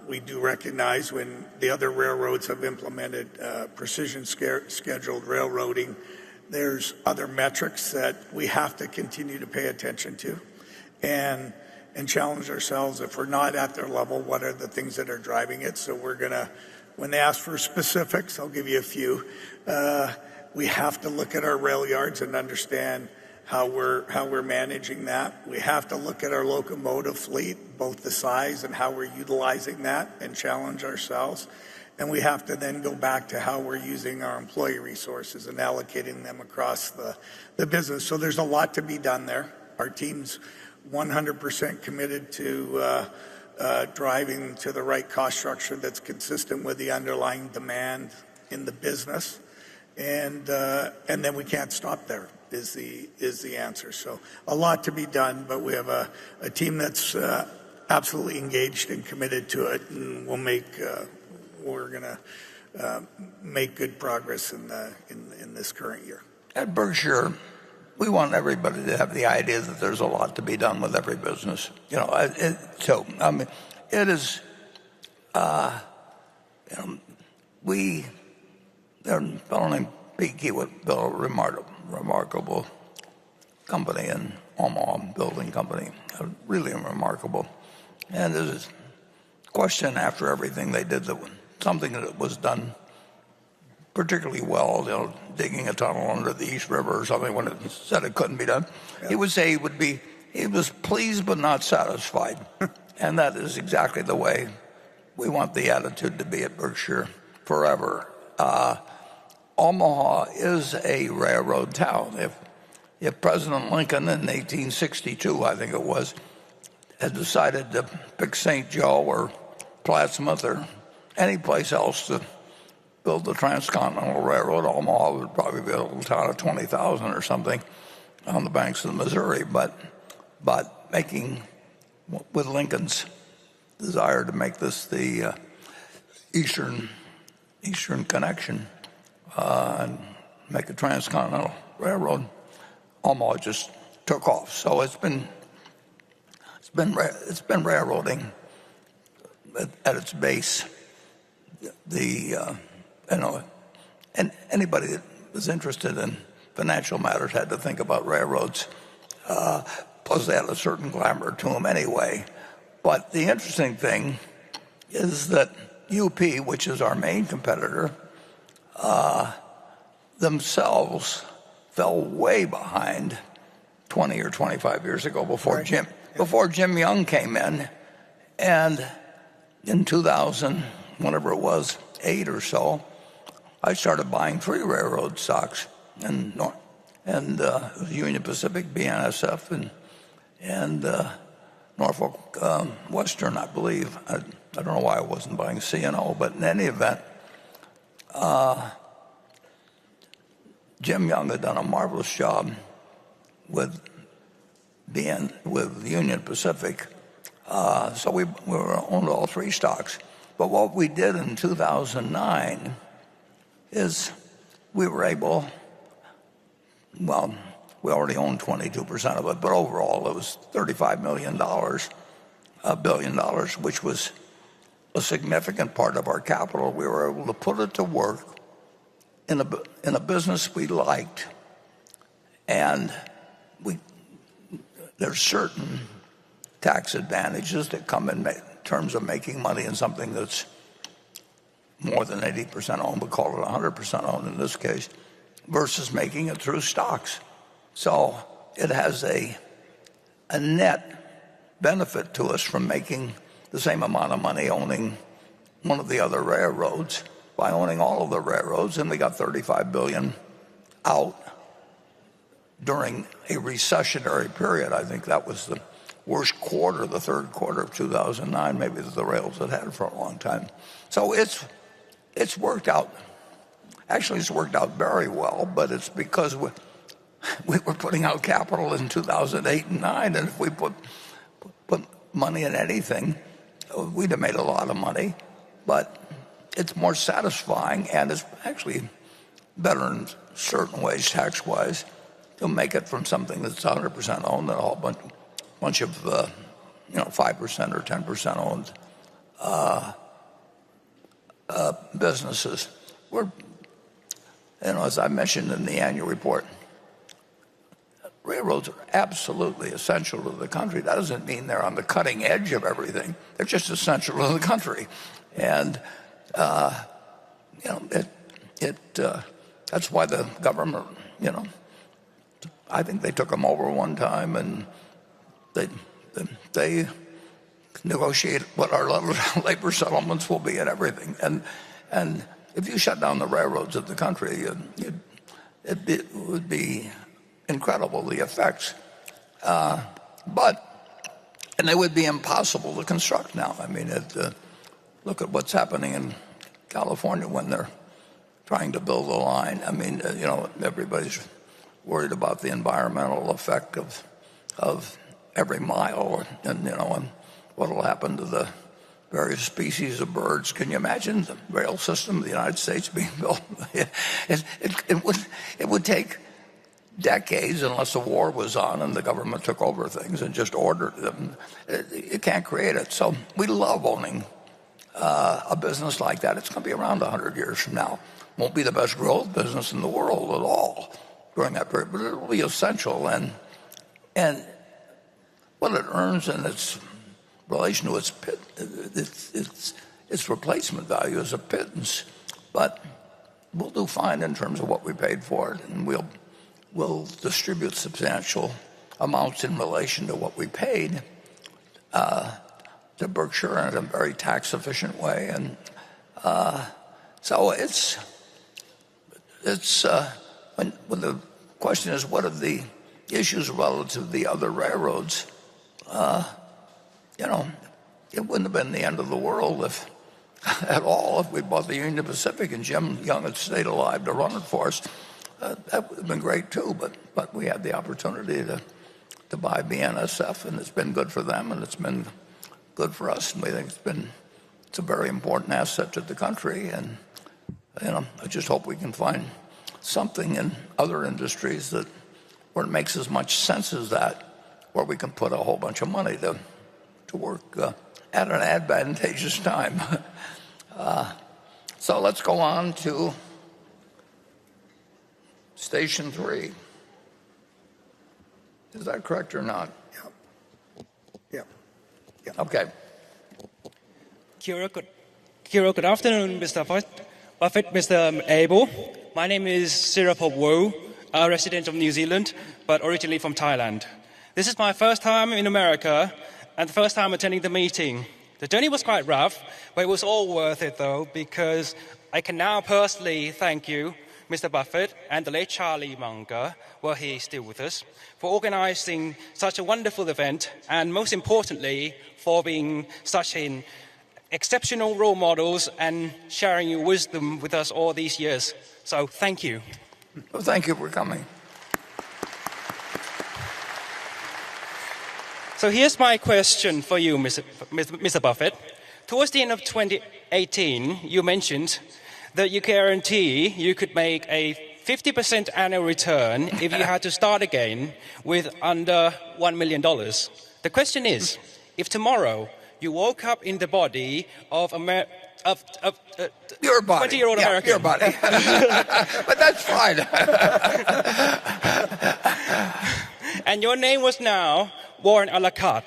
we do recognize when the other railroads have implemented precision scheduled railroading, there's other metrics that we have to continue to pay attention to and challenge ourselves. If we're not at their level, what are the things that are driving it? So we're going to, when they ask for specifics, I'll give you a few. We have to look at our rail yards and understand how we're managing that. We have to look at our locomotive fleet, both the size and how we're utilizing that, and challenge ourselves. And we have to then go back to how we're using our employee resources and allocating them across the business. So there's a lot to be done there. Our team's 100% committed to driving to the right cost structure that's consistent with the underlying demand in the business. And then we can't stop there is the answer. So a lot to be done, but we have a team that's absolutely engaged and committed to it, and we're going to make good progress in this current year. At Berkshire, we want everybody to have the idea that there's a lot to be done with every business. It is. They're a fellow named Pete Kiewit built a remarkable company in Omaha, building company, really remarkable. And there's a question after everything they did, that something that was done particularly well, digging a tunnel under the East River or something, when it said it couldn't be done. Yeah. He would say he was pleased but not satisfied. And that is exactly the way we want the attitude to be at Berkshire forever. Omaha is a railroad town. If President Lincoln in 1862, I think it was, had decided to pick St. Joe or Plattsmouth or any place else to build the Transcontinental Railroad, Omaha would probably be a little town of 20,000 or something on the banks of the Missouri. But making, with Lincoln's desire to make this the eastern connection and make a transcontinental railroad, Omaha just took off. So it's been railroading at its base. And anybody that was interested in financial matters had to think about railroads. Plus, they had a certain glamour to them anyway. But the interesting thing is that UP, which is our main competitor, themselves fell way behind 20 or 25 years ago before Jim Young came in. And in 2000, whenever it was, 8 or so, I started buying 3 railroad stocks, and Union Pacific, BNSF, and Norfolk Western, I believe. I don't know why I wasn't buying C&O, but in any event, Jim Young had done a marvelous job with Union Pacific, so we owned all 3 stocks. But what we did in 2009 is we were able, well, we already owned 22% of it, but overall it was $35 million, $1 billion, which was a significant part of our capital. We were able to put it to work in a business we liked, and there's certain tax advantages that come in terms of making money in something that's more than 80% owned, but call it 100% owned in this case, versus making it through stocks. So it has a net benefit to us from making the same amount of money owning one of the other railroads by owning all of the railroads, and we got $35 billion out during a recessionary period. I think that was the worst quarter, the third quarter of 2009, maybe that the rails had had for a long time. So it's worked out. Actually, it's worked out very well, but it's because we were putting out capital in 2008 and 2009, and if we put money in anything, we'd have made a lot of money. But it's more satisfying, and it's actually better in certain ways, tax-wise, to make it from something that's 100% owned than a whole bunch of 5% or 10% owned businesses. We're, as I mentioned in the annual report, railroads are absolutely essential to the country. That doesn't mean they're on the cutting edge of everything. They're just essential to the country, and that's why the government, I think they took them over one time, and they negotiate what our labor settlements will be and everything. And if you shut down the railroads of the country, it would be incredible, the effects. And they would be impossible to construct now. I mean, look at what's happening in California when they're trying to build a line. I mean, everybody's worried about the environmental effect of every mile, and what will happen to the various species of birds. Can you imagine the rail system of the United States being built? It would take decades unless a war was on and the government took over things and just ordered them. You can't create it. So we love owning a business like that. It's going to be around 100 years from now. Won't be the best growth business in the world at all during that period, but it will be essential. And what it earns in its relation to its replacement value is a pittance. But we'll do fine in terms of what we paid for it, and we'll distribute substantial amounts in relation to what we paid to Berkshire in a very tax-efficient way. And so when the question is what are the issues relative to the other railroads, it wouldn't have been the end of the world if we bought the Union Pacific and Jim Young had stayed alive to run it for us. That would have been great too, but we had the opportunity to buy BNSF, and it's been good for them, and it's been good for us, and we think it's a very important asset to the country. And I just hope we can find something in other industries where it makes as much sense as that, where we can put a whole bunch of money to work at an advantageous time. So let's go on to Station 3. Is that correct or not? Yep. Okay. Good afternoon, Mr. Buffett, Mr. Abel. My name is Sirapop Wu, a resident of New Zealand, but originally from Thailand. This is my first time in America and the first time attending the meeting. The journey was quite rough, but it was all worth it, though, because I can now personally thank you, Mr. Buffett, and the late Charlie Munger, were he still with us, for organizing such a wonderful event, and most importantly, for being such an exceptional role models and sharing your wisdom with us all these years. So thank you. Well, thank you for coming. So here's my question for you, Mr. Buffett. Towards the end of 2018, you mentioned that you guarantee you could make a 50% annual return if you had to start again with under $1 million. The question is, if tomorrow you woke up in the body of your body. 20-year-old American. Your body. But that's fine. And your name was now Warren a la carte.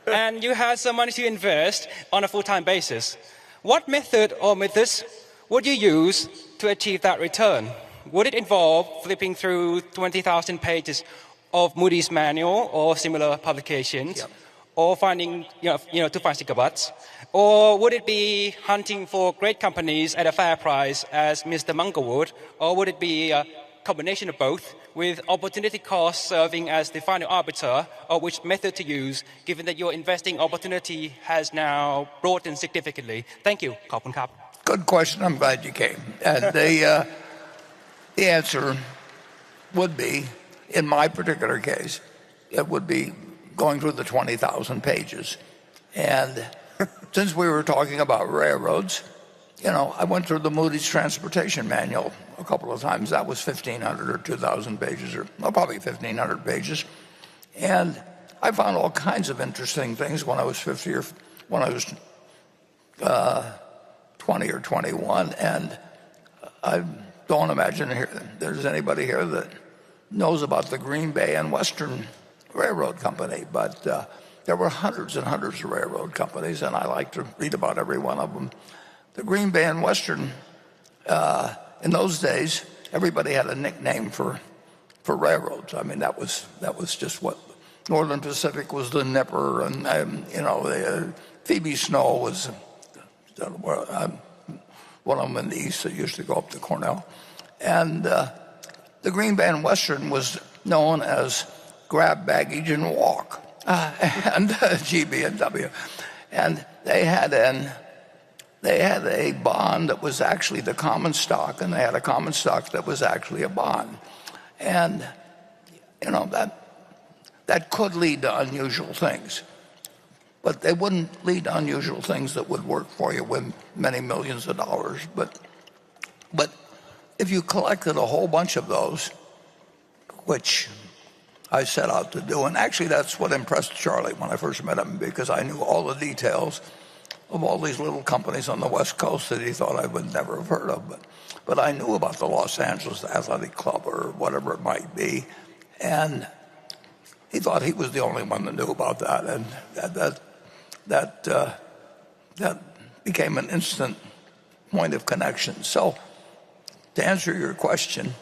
And you had some money to invest on a full-time basis. What method or methods would you use to achieve that return? Would it involve flipping through 20,000 pages of Moody's manual or similar publications? Yep. Or finding, to find cigarettes? Or would it be hunting for great companies at a fair price as Mr. Munger would? Or would it be a combination of both with opportunity cost serving as the final arbiter of which method to use, given that your investing opportunity has now broadened significantly? Thank you. Khop khun krap. Good question. I'm glad you came. And the answer would be, in my particular case, it would be going through the 20,000 pages. And since we were talking about railroads, I went through the Moody's Transportation Manual a couple of times. That was 1,500 or 2,000 pages, or probably 1,500 pages. And I found all kinds of interesting things when I was 50 or when I was 20 or 21. And I don't imagine there's anybody here that knows about the Green Bay and Western Railroad Company, but there were hundreds and hundreds of railroad companies, and I like to read about every one of them. The Green Bay and Western, in those days, everybody had a nickname for for railroads. I mean, that was just what Northern Pacific was, the Nipper, and Phoebe Snow was one of them in the east that used to go up to Cornell, and the Green Band Western was known as grab baggage and walk, and GB&W, and they had a bond that was actually the common stock, and they had a common stock that was actually a bond, and that could lead to unusual things, but they wouldn't lead to unusual things that would work for you with many millions of dollars. But if you collected a whole bunch of those, which I set out to do, and actually that's what impressed Charlie when I first met him, because I knew all the details of all these little companies on the West Coast that he thought I would never have heard of. But I knew about the Los Angeles Athletic Club or whatever it might be, and he thought he was the only one that knew about that, and that became an instant point of connection. So, to answer your question,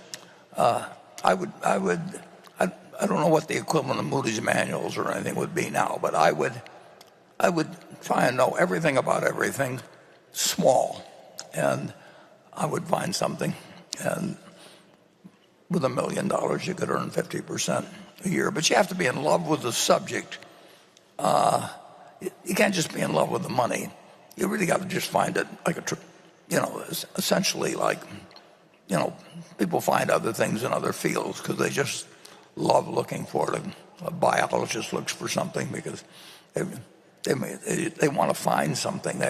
I don't know what the equivalent of Moody's manuals or anything would be now, but I would try and know everything about everything small, and I would find something, and with $1 million you could earn 50% a year. But you have to be in love with the subject. You can't just be in love with the money. You really got to just find it like essentially like, people find other things in other fields because they just love looking for it. A biologist looks for something because they want to find something.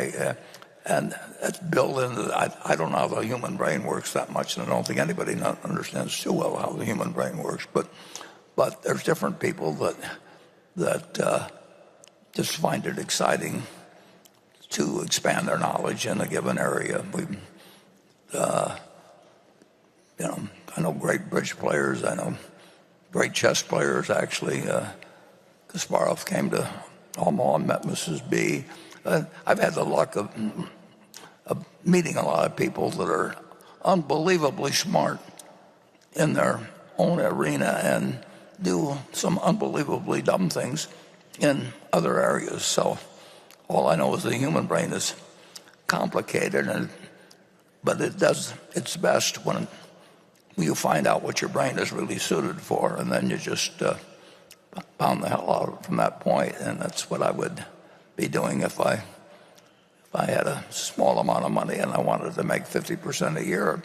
And that's built into. I don't know how the human brain works that much, and I don't think anybody understands too well how the human brain works. But there's different people that just find it exciting to expand their knowledge in a given area. I know great bridge players. I know great chess players. Actually, Kasparov came to Omaha and met Mrs. B. I've had the luck of meeting a lot of people that are unbelievably smart in their own arena and do some unbelievably dumb things in other areas. So all I know is the human brain is complicated, but it does its best when you find out what your brain is really suited for, and then you just pound the hell out of it from that point. And that's what I would be doing if I had a small amount of money and I wanted to make 50% a year.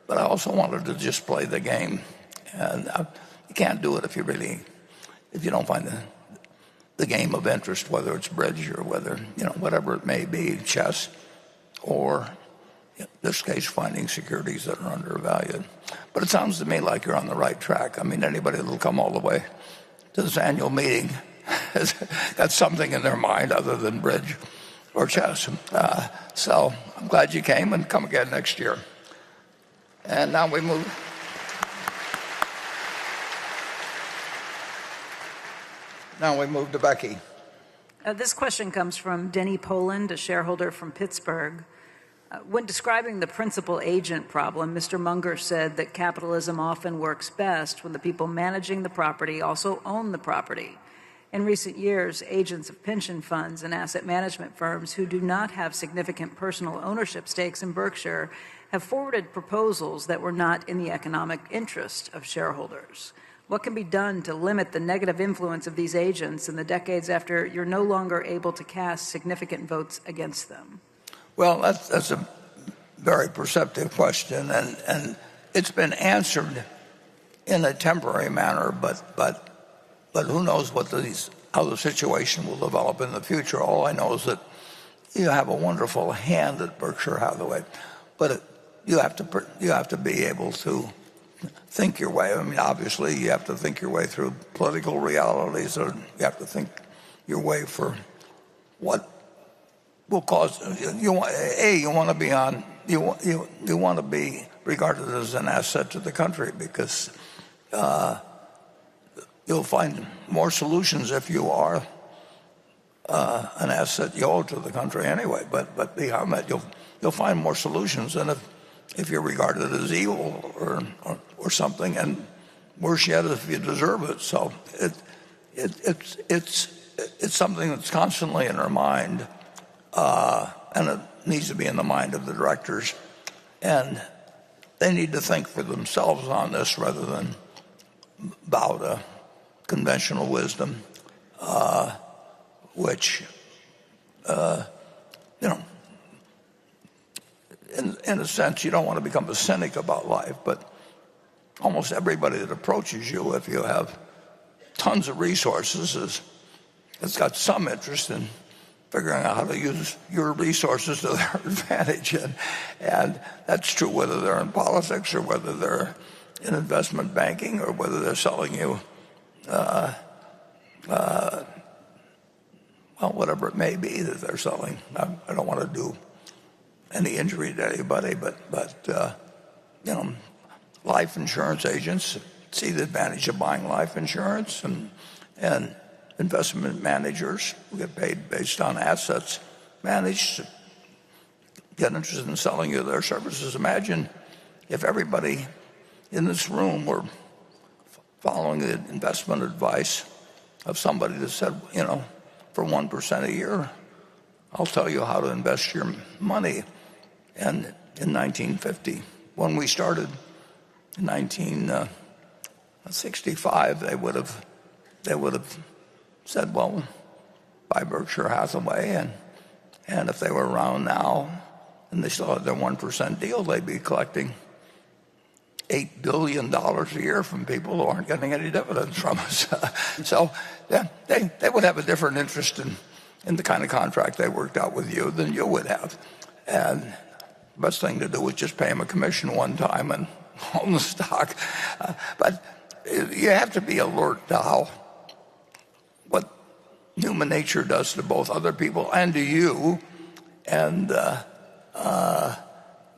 But I also wanted to just play the game, and you can't do it if you don't find the game of interest, whether it's bridge or whatever it may be, chess, or in this case, finding securities that are undervalued. But it sounds to me like you're on the right track. I mean, anybody that'll come all the way to this annual meeting has got something in their mind other than bridge or chess. So I'm glad you came, and come again next year. And now we move. Now we move to Becky. This question comes from Denny Poland, a shareholder from Pittsburgh. When describing the principal agent problem, Mr. Munger said that capitalism often works best when the people managing the property also own the property. In recent years, agents of pension funds and asset management firms who do not have significant personal ownership stakes in Berkshire have forwarded proposals that were not in the economic interest of shareholders. What can be done to limit the negative influence of these agents in the decades after you're no longer able to cast significant votes against them? Well, that's a very perceptive question, and it's been answered in a temporary manner, but who knows how the situation will develop in the future. All I know is that you have a wonderful hand at Berkshire Hathaway, but you have to be able to think your way. I mean, obviously, you have to think your way through political realities, or you have to think your way for what will cause you want to be regarded as an asset to the country, because you'll find more solutions if you are an asset you owe to the country anyway. But beyond that, you'll find more solutions than if you're regarded as evil or something. And worse yet if you deserve it. So it's something that's constantly in our mind, and it needs to be in the mind of the directors. And they need to think for themselves on this rather than bow to conventional wisdom, which, in a sense, you don't want to become a cynic about life, but almost everybody that approaches you, if you have tons of resources, has got some interest in figuring out how to use your resources to their advantage. And that's true whether they're in politics or whether they're in investment banking or whether they're selling you, whatever it may be that they're selling. I don't want to do any injury to anybody, but life insurance agents see the advantage of buying life insurance, and investment managers who get paid based on assets managed get interested in selling you their services. Imagine if everybody in this room were following the investment advice of somebody that said, for 1% a year, I'll tell you how to invest your money. And in 1950, when we started in 1965, they would have said, well, buy Berkshire Hathaway, and if they were around now and they still had their 1% deal, they'd be collecting $8 billion a year from people who aren't getting any dividends from us. So they would have a different interest in the kind of contract they worked out with you than you would have. And the best thing to do was just pay them a commission one time and own the stock. But you have to be alert to what human nature does to both other people and to you. And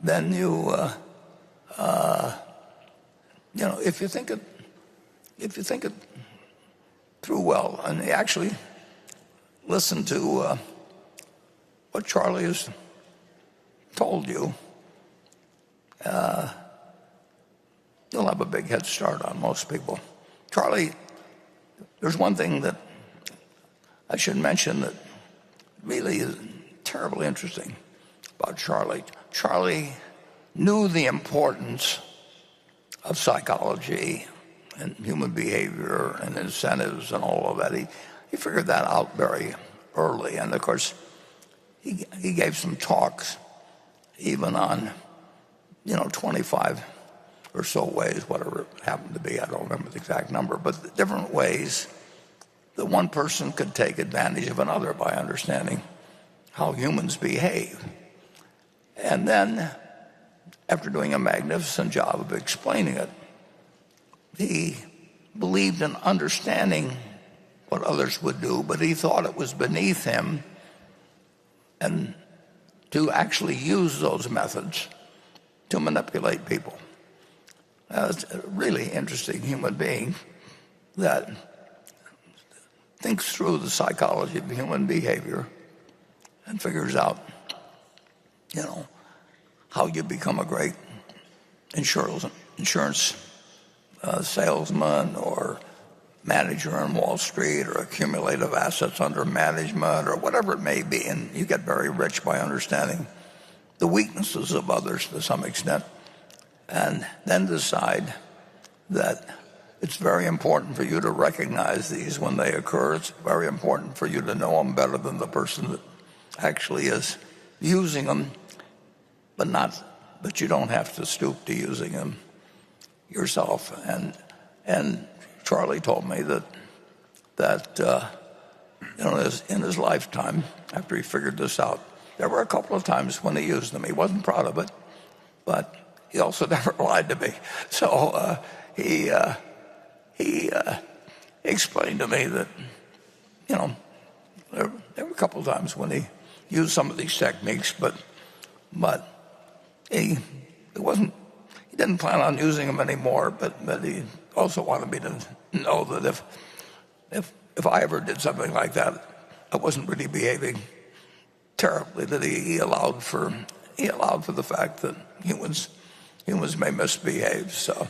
then if you think it through well, and you actually listen to what Charlie has told you, you'll have a big head start on most people. Charlie, there's one thing that I should mention that really is terribly interesting about Charlie. Charlie knew the importance of psychology and human behavior and incentives and all of that. He figured that out very early. And of course, he gave some talks even on, 25 or so ways, whatever it happened to be. I don't remember the exact number, but different ways that one person could take advantage of another by understanding how humans behave. And then, after doing a magnificent job of explaining it, he believed in understanding what others would do, but he thought it was beneath him and to actually use those methods to manipulate people. It's a really interesting human being that thinks through the psychology of human behavior and figures out, how you become a great insurance salesman or manager on Wall Street or accumulative assets under management or whatever it may be. And you get very rich by understanding the weaknesses of others to some extent, and then decide that it's very important for you to recognize these when they occur. It's very important for you to know them better than the person that actually is using them, but you don't have to stoop to using them yourself. And Charlie told me that in his lifetime, after he figured this out, there were a couple of times when he used them. He wasn't proud of it, but he also never lied to me. So he explained to me that there were a couple of times when he used some of these techniques, but he didn't plan on using them anymore. But he also wanted me to know that if I ever did something like that, I wasn't really behaving terribly. That he allowed for the fact that humans may misbehave. So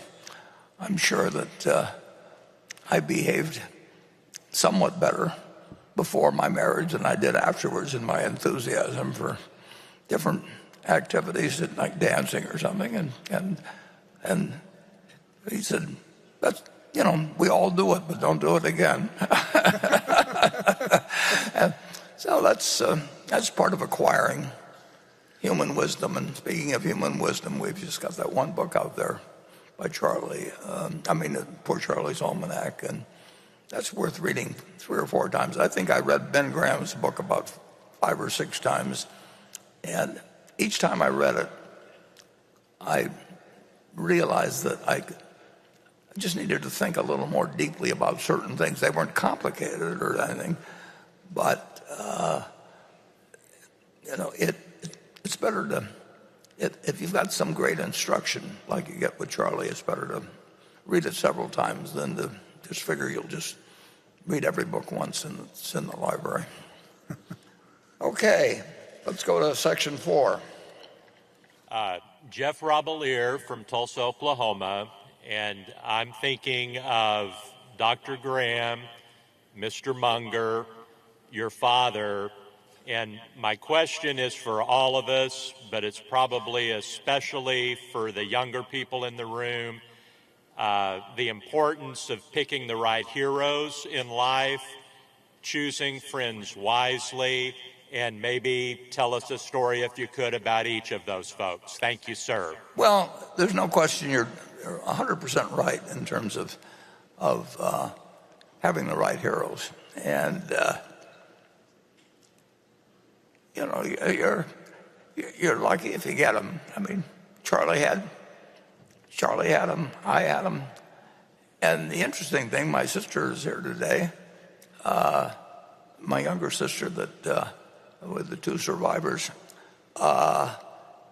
I'm sure that I behaved somewhat better before my marriage than I did afterwards in my enthusiasm for different activities like dancing or something. And he said, "That's, we all do it, but don't do it again." And so that's part of acquiring human wisdom. And speaking of human wisdom, we've just got that one book out there by Charlie. Poor Charlie's Almanac, and that's worth reading 3 or 4 times. I think I read Ben Graham's book about 5 or 6 times, and each time I read it, I realized that I just needed to think a little more deeply about certain things. They weren't complicated or anything, but it's better to, if you've got some great instruction like you get with Charlie, it's better to read it several times than to just figure you'll just read every book once and it's in the library. Okay, let's go to section 4. Jeff Robelier from Tulsa, Oklahoma, and I'm thinking of Dr. Graham, Mr. Munger, your father, and my question is for all of us, but it's probably especially for the younger people in the room, the importance of picking the right heroes in life, choosing friends wisely, and maybe tell us a story, if you could, about each of those folks. Thank you, sir. Well, there's no question you're 100% right in terms of having the right heroes. And, you're lucky if you get them. I mean, Charlie had them, I had them. And the interesting thing, my sister is here today, my younger sister that with the 2 survivors,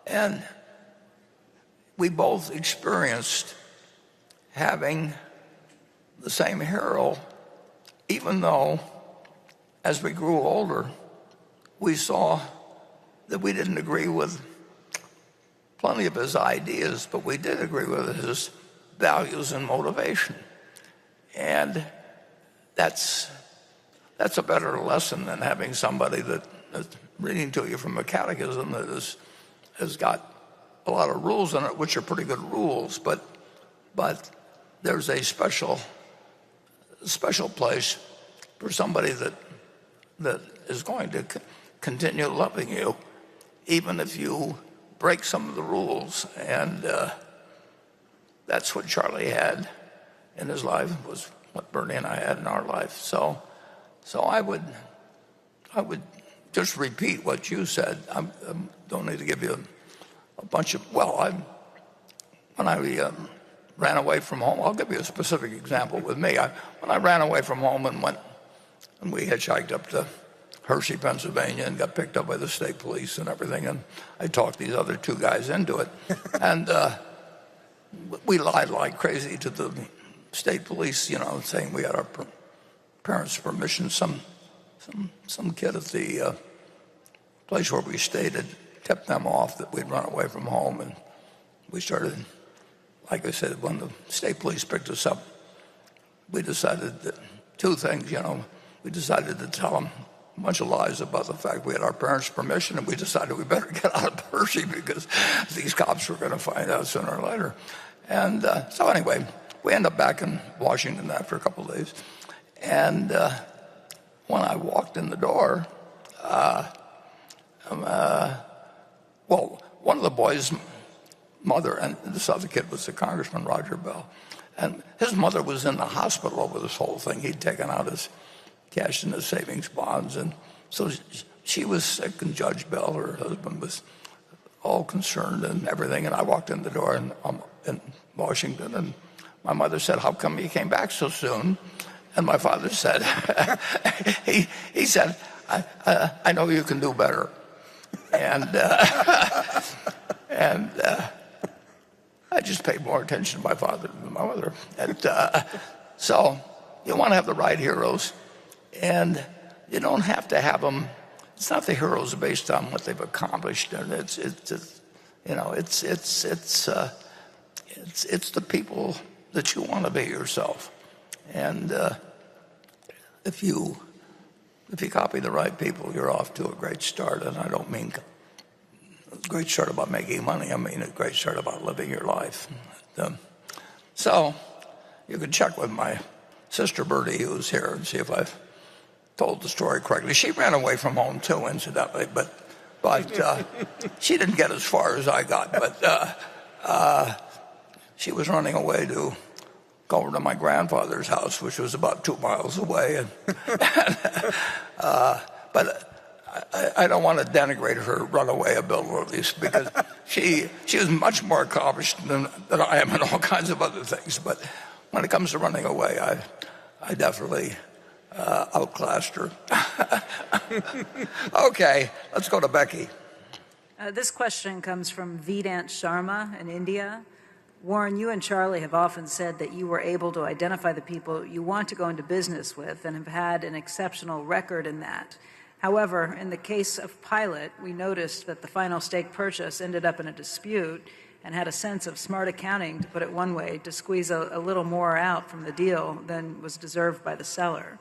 and we both experienced having the same hero, even though as we grew older, we saw that we didn't agree with plenty of his ideas, but we did agree with his values and motivation. And that's a better lesson than having somebody that's reading to you from a catechism that has got a lot of rules in it, which are pretty good rules, but there's a special place for somebody that is going to continue loving you, even if you break some of the rules. And that's what Charlie had in his life, was what Bernie and I had in our life. So I would just repeat what you said. I don't need to give you a bunch of, when I ran away from home, I'll give you a specific example with me. When I ran away from home and we hitchhiked up to Hershey, Pennsylvania, and got picked up by the state police and everything, and I talked these other 2 guys into it. And we lied like crazy to the state police, saying we had our parents' permission. Some kid at the place where we stayed had tipped them off that we'd run away from home, and we started, like I said, when the state police picked us up, we decided that 2 things, we decided to tell them a bunch of lies about the fact we had our parents' permission, and we decided we better get out of Hershey because these cops were going to find out sooner or later. And so anyway, we ended up back in Washington after a couple of days. And when I walked in the door, one of the boys' mother, and this other kid was the Congressman Roger Bell, and his mother was in the hospital over this whole thing. He'd taken out his cash in his savings bonds, and so she was sick, and Judge Bell, her husband, was all concerned and everything. And I walked in the door in Washington, and my mother said, "How come you came back so soon?" And my father said, he said, I know you can do better. And I just paid more attention to my father than my mother. And so you want to have the right heroes, and you don't have to have them. It's not the heroes based on what they've accomplished, and it's the people that you want to be yourself. And if you copy the right people, you're off to a great start. And I don't mean a great start about making money. I mean a great start about living your life. So you can check with my sister Bertie, who's here, and see if I've told the story correctly. She ran away from home too, incidentally, but she didn't get as far as I got. But she was running away to go over to my grandfather's house, which was about 2 miles away. But I don't want to denigrate her runaway abilities, because she is much more accomplished than I am in all kinds of other things. But when it comes to running away, I definitely outclassed her. Okay, let's go to Becky. This question comes from Vedant Sharma in India. Warren, you and Charlie have often said that you were able to identify the people you want to go into business with and have had an exceptional record in that. However, in the case of Pilot, we noticed that the final stake purchase ended up in a dispute and had a sense of smart accounting, to put it one way, to squeeze a little more out from the deal than was deserved by the seller.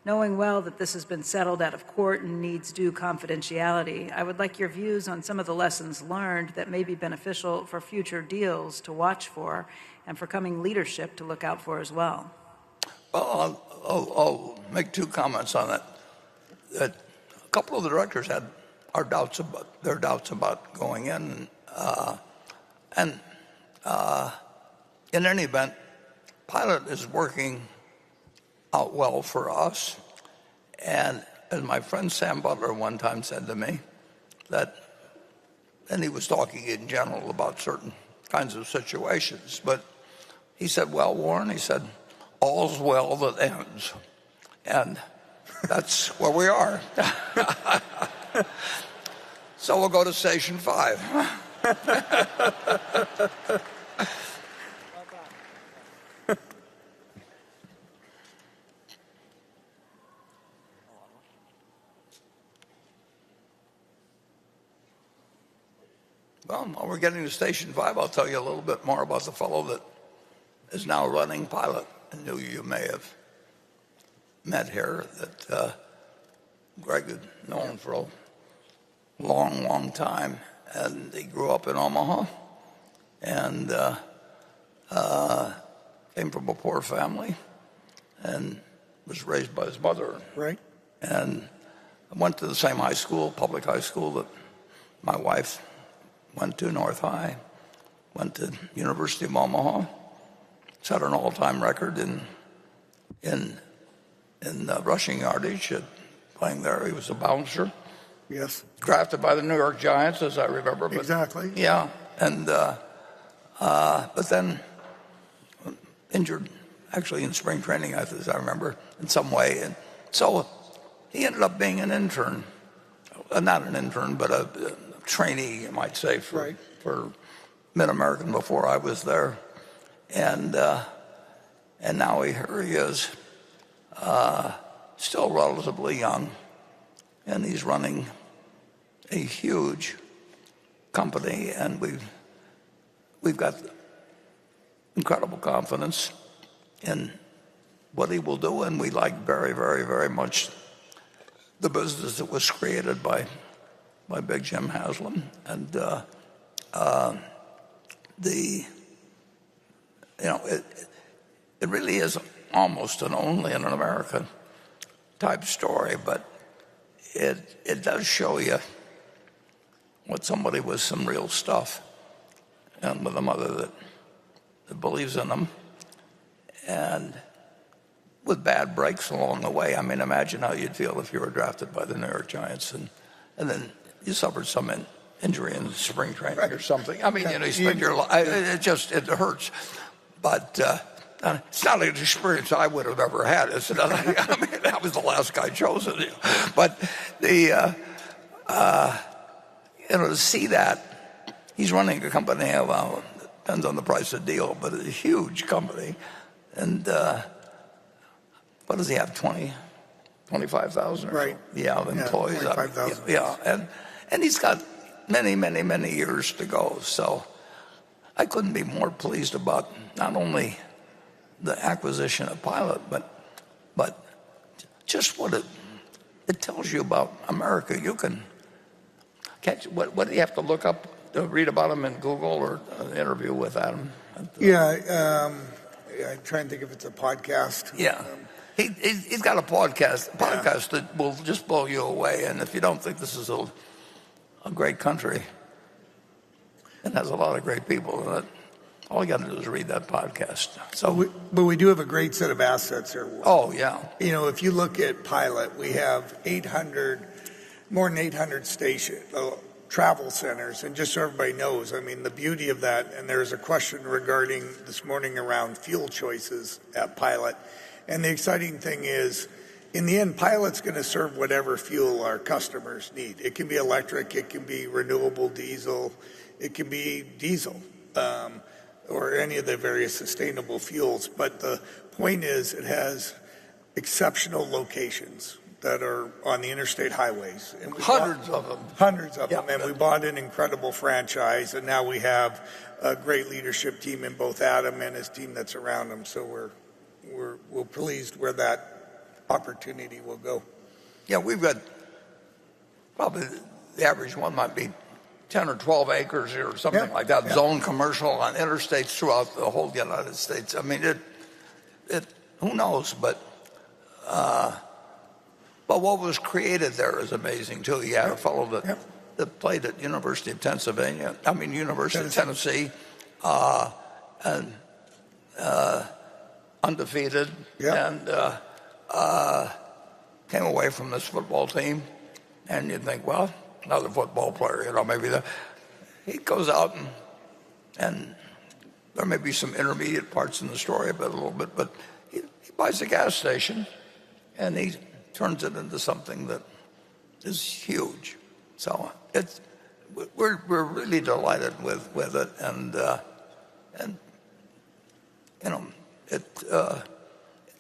Knowing well that this has been settled out of court and needs due confidentiality, I would like your views on some of the lessons learned that may be beneficial for future deals to watch for and for coming leadership to look out for as well. Well, I'll make 2 comments on it. That a couple of the directors had their doubts about going in, and in any event, Pilot is working out well for us. And as my friend Sam Butler one time said to me, and he was talking in general about certain kinds of situations, but he said, well, Warren, he said, all's well that ends. And that's where we are. So we'll go to station 5. Well, while we're getting to station 5, I'll tell you a little bit more about the fellow that is now running Pilot, and who you may have met here, that Greg had known for a long, long time. And he grew up in Omaha and came from a poor family and was raised by his mother. Right. And went to the same high school, public high school, that my wife went to, North High. Went to University of Omaha. Set an all-time record in rushing yardage, playing there. He was a bouncer. Yes. Drafted by the New York Giants, as I remember. But, exactly. Yeah, and but then injured, actually in spring training, as I remember, in some way. And so he ended up being an intern, not an intern, but a trainee, you might say, for Mid-American before I was there. And now here he is, still relatively young, and he's running a huge company, and we've got incredible confidence in what he will do, and we like very, very, very much the business that was created by Big Jim Haslam, and it really is almost an only an American type story, but it does show you what somebody with some real stuff and with a mother that believes in them, and with bad breaks along the way. I mean, imagine how you'd feel if you were drafted by the New York Giants and then you suffered some injury in spring training or something. I mean, you spend your life, it hurts. But it's not an experience I would have ever had. I mean, that was the last guy chosen. But to see that, he's running a company, depends on the price of the deal, but it's a huge company. And what does he have, 25,000 or right. So? Yeah, employees. 25,000. Yeah, and he's got many, many, many years to go. So I couldn't be more pleased about not only the acquisition of Pilot, but just what it tells you about America. You can catch what do you have to look up to read about him in Google or an interview with Adam? Yeah, I try and think if it's a podcast. Yeah. He's got a podcast that will just blow you away. And if you don't think this is a great country, it has a lot of great people in it, all you got to do is read that podcast. So, but we do have a great set of assets here. Oh, yeah. You know, if you look at Pilot, we have more than 800 travel centers. And just so everybody knows, I mean, the beauty of that, and there's a question regarding this morning around fuel choices at Pilot. And the exciting thing is, in the end, Pilot's going to serve whatever fuel our customers need. It can be electric, it can be renewable diesel, it can be diesel, or any of the various sustainable fuels. But the point is, it has exceptional locations that are on the interstate highways. And hundreds of them. Hundreds of them. And we bought an incredible franchise, and now we have a great leadership team in both Adam and his team that's around him. So we're pleased where that opportunity will go. Yeah, we've got probably the average one might be 10 or 12 acres or something like that, zone commercial on interstates throughout the whole United States. I mean, it who knows, but what was created there is amazing too. You had a fellow that played at University of Tennessee, and undefeated, and came away from this football team, and you'd think, well, another football player, maybe he goes out and there may be some intermediate parts in the story, a little bit, but he buys a gas station and he turns it into something that is huge. So we're really delighted with it, and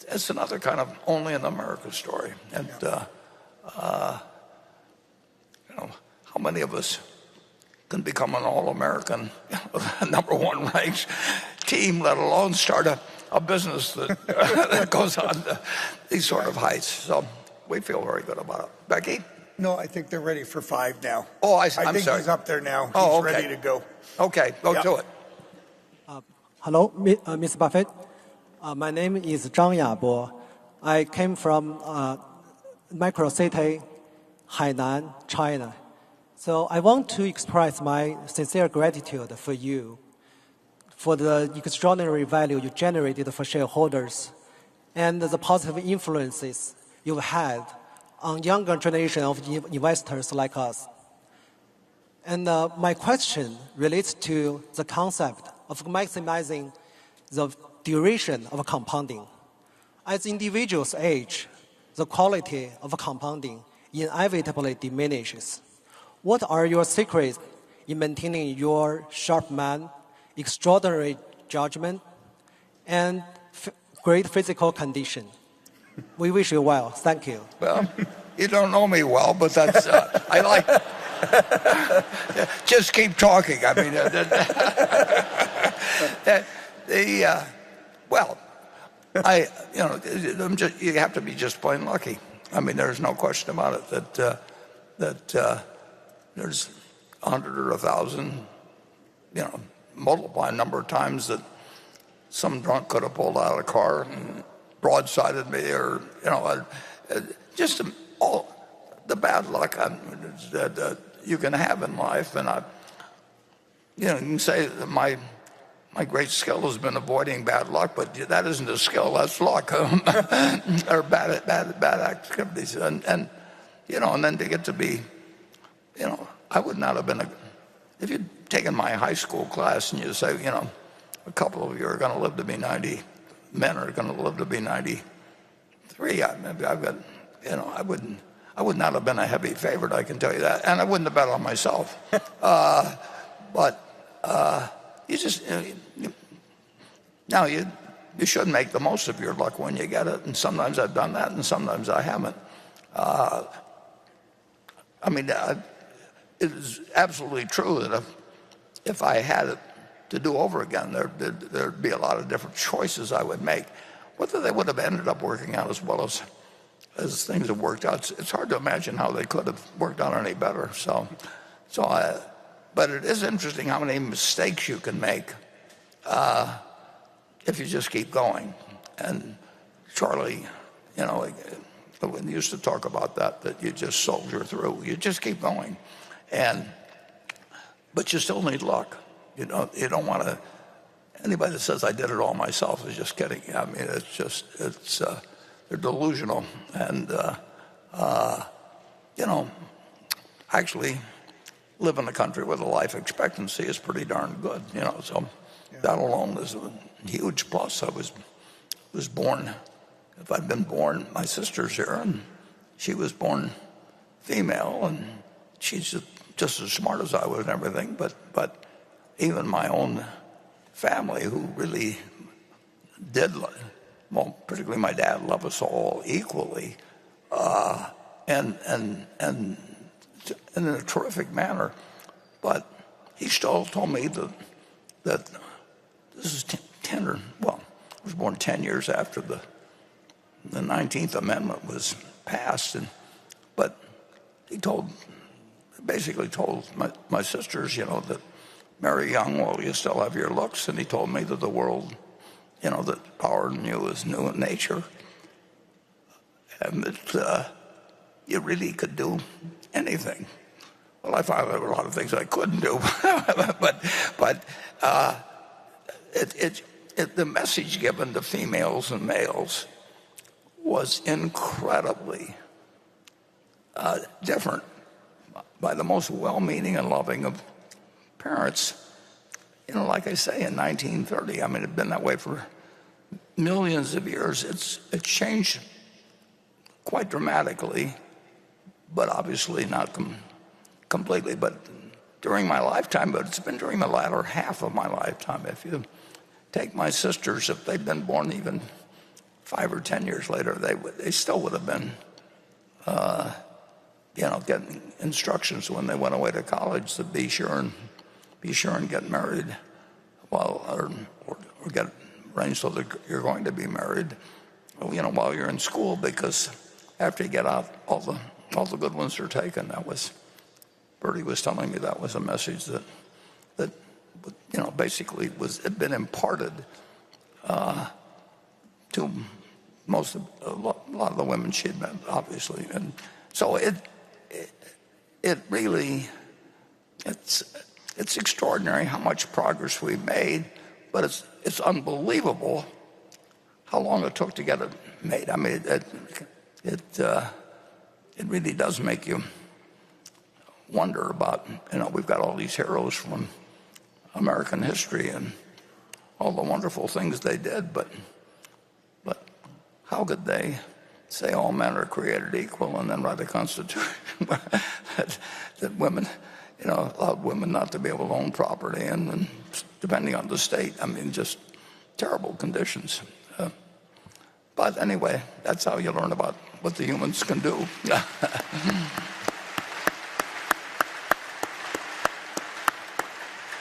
it's another kind of only in America story. And how many of us can become an all-American, number one ranked team, let alone start a business that goes on to these sort of heights? So we feel very good about it. Becky? No, I think they're ready for 5 now. Oh, I'm sorry. He's up there now. He's ready to go. Okay, go to it. Hello, Mr. Buffett. My name is Zhang Yabo. I came from micro city, Hainan, China. So I want to express my sincere gratitude for you, for the extraordinary value you generated for shareholders, and the positive influences you've had on younger generation of investors like us. And my question relates to the concept of maximizing the duration of compounding. As individuals age, the quality of compounding inevitably diminishes. What are your secrets in maintaining your sharp mind, extraordinary judgment, and great physical condition? We wish you well. Thank you. Well, you don't know me well, but that's I like. Just keep talking. I mean, you have to be just plain lucky. I mean, there's no question about it that there's 100 or 1,000, multiply a number of times that some drunk could have pulled out of a car and broadsided me, or just all the bad luck that you can have in life. And you can say that my great skill has been avoiding bad luck, but that isn't a skill, that's luck, or bad activities. And then to get to be, I would not have been if you'd taken my high school class and you say, a couple of you are going to live to be 90, men are going to live to be 93. I would not have been a heavy favorite, I can tell you that, and I wouldn't have bet on myself. But you just now you should make the most of your luck when you get it, and sometimes I've done that, and sometimes I haven't. It is absolutely true that if I had it to do over again. There'd be a lot of different choices I would make. Whether they would have ended up working out as well as things have worked out, it's hard to imagine how they could have worked out any better. But it is interesting how many mistakes you can make if you just keep going. And Charlie, we used to talk about that you just soldier through. You just keep going. But you still need luck. You don't want to. Anybody that says I did it all myself is just kidding. I mean, they're delusional. And actually live in a country where the life expectancy is pretty darn good. So that alone is a huge plus. I was born. If I'd been born, my sister's here, and she was born female, and she's just as smart as I was and everything. But even my own family, who really did, well, particularly my dad, love us all equally, and in a terrific manner. But he still told me that this is 10 or, well, I was born 10 years after the 19th Amendment was passed, but he basically told my sisters, that marry young while you still have your looks, and he told me that the world, that power in you is new in nature, and that you really could do anything. Well, I found there were a lot of things I couldn't do, but the message given to females and males was incredibly different by the most well-meaning and loving of parents. Like I say, in 1930, I mean, it had been that way for millions of years. It changed quite dramatically, but obviously not completely. But during my lifetime, but it's been during the latter half of my lifetime. If you take my sisters, if they'd been born even 5 or 10 years later, they still would have been, getting instructions when they went away to college to be sure and get married, or get arranged so that you're going to be married, while you're in school, because after you get out, all the good ones are taken. Bertie was telling me that was a message that basically had been imparted to a lot of the women she had met, obviously. And so it really, it's extraordinary how much progress we've made, but it's unbelievable how long it took to get it made. I mean, it really does make you wonder about, we've got all these heroes from American history and all the wonderful things they did, but how could they say all men are created equal and then write a constitution that women, allowed women not to be able to own property, and depending on the state, I mean, just terrible conditions. But anyway, that's how you learn about what the humans can do.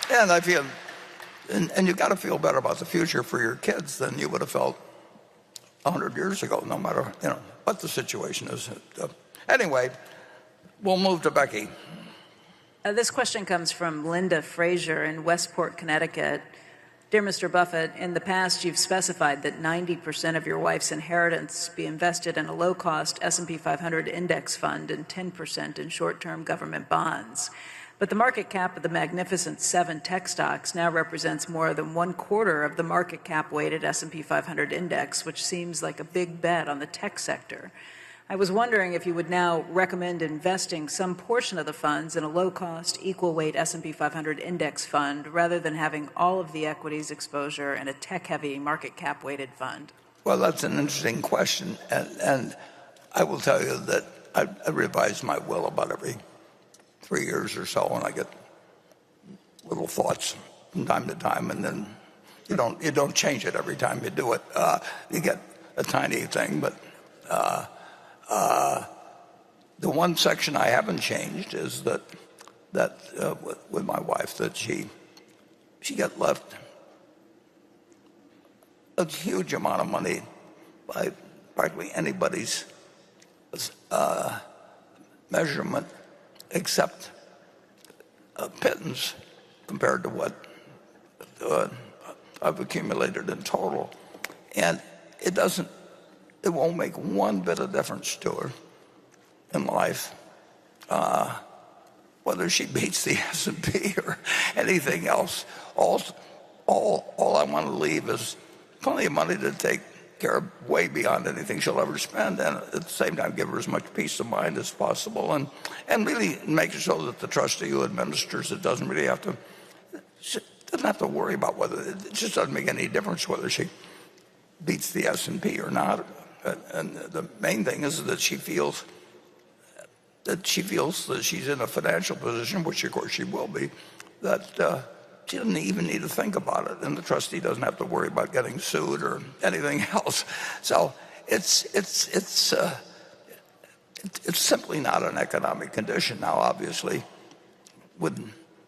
And I feel, and you got to feel better about the future for your kids than you would have felt 100 years ago, no matter what the situation is. Anyway, we'll move to Becky. This question comes from Linda Frazier in Westport, Connecticut. Dear Mr. Buffett, in the past you've specified that 90% of your wife's inheritance be invested in a low-cost S&P 500 index fund and 10% in short-term government bonds. But the market cap of the Magnificent Seven tech stocks now represents more than 1/4 of the market cap weighted S&P 500 index, which seems like a big bet on the tech sector. I was wondering if you would now recommend investing some portion of the funds in a low-cost, equal-weight S&P 500 index fund rather than having all of the equities exposure in a tech-heavy market cap-weighted fund. Well, that's an interesting question, and I will tell you that I revise my will about every 3 years or so, and I get little thoughts from time to time, and then you don't change it every time you do it. You get a tiny thing, but the one section I haven't changed is that with my wife, that she she got left a huge amount of money by practically anybody's measurement except pittance compared to what I've accumulated in total. And it won't make one bit of difference to her in life, whether she beats the S&P or anything else. All I want to leave is plenty of money to take care of way beyond anything she'll ever spend, and at the same time give her as much peace of mind as possible, and really make it so that the trustee who administers it doesn't have to worry about whether it just doesn't make any difference whether she beats the S&P or not. And the main thing is that she feels that she's in a financial position, which of course she will be, that she doesn't even need to think about it, and the trustee doesn't have to worry about getting sued or anything else. So it's simply not an economic condition now. Obviously, with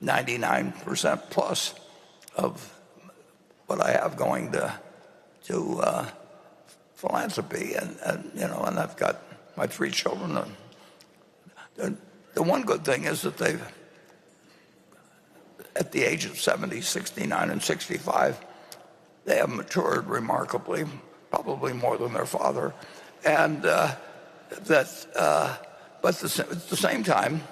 99% plus of what I have going to philanthropy, and I've got my 3 children. The one good thing is that they've, at the age of 70, 69, and 65, they have matured remarkably, probably more than their father, and but at the same time,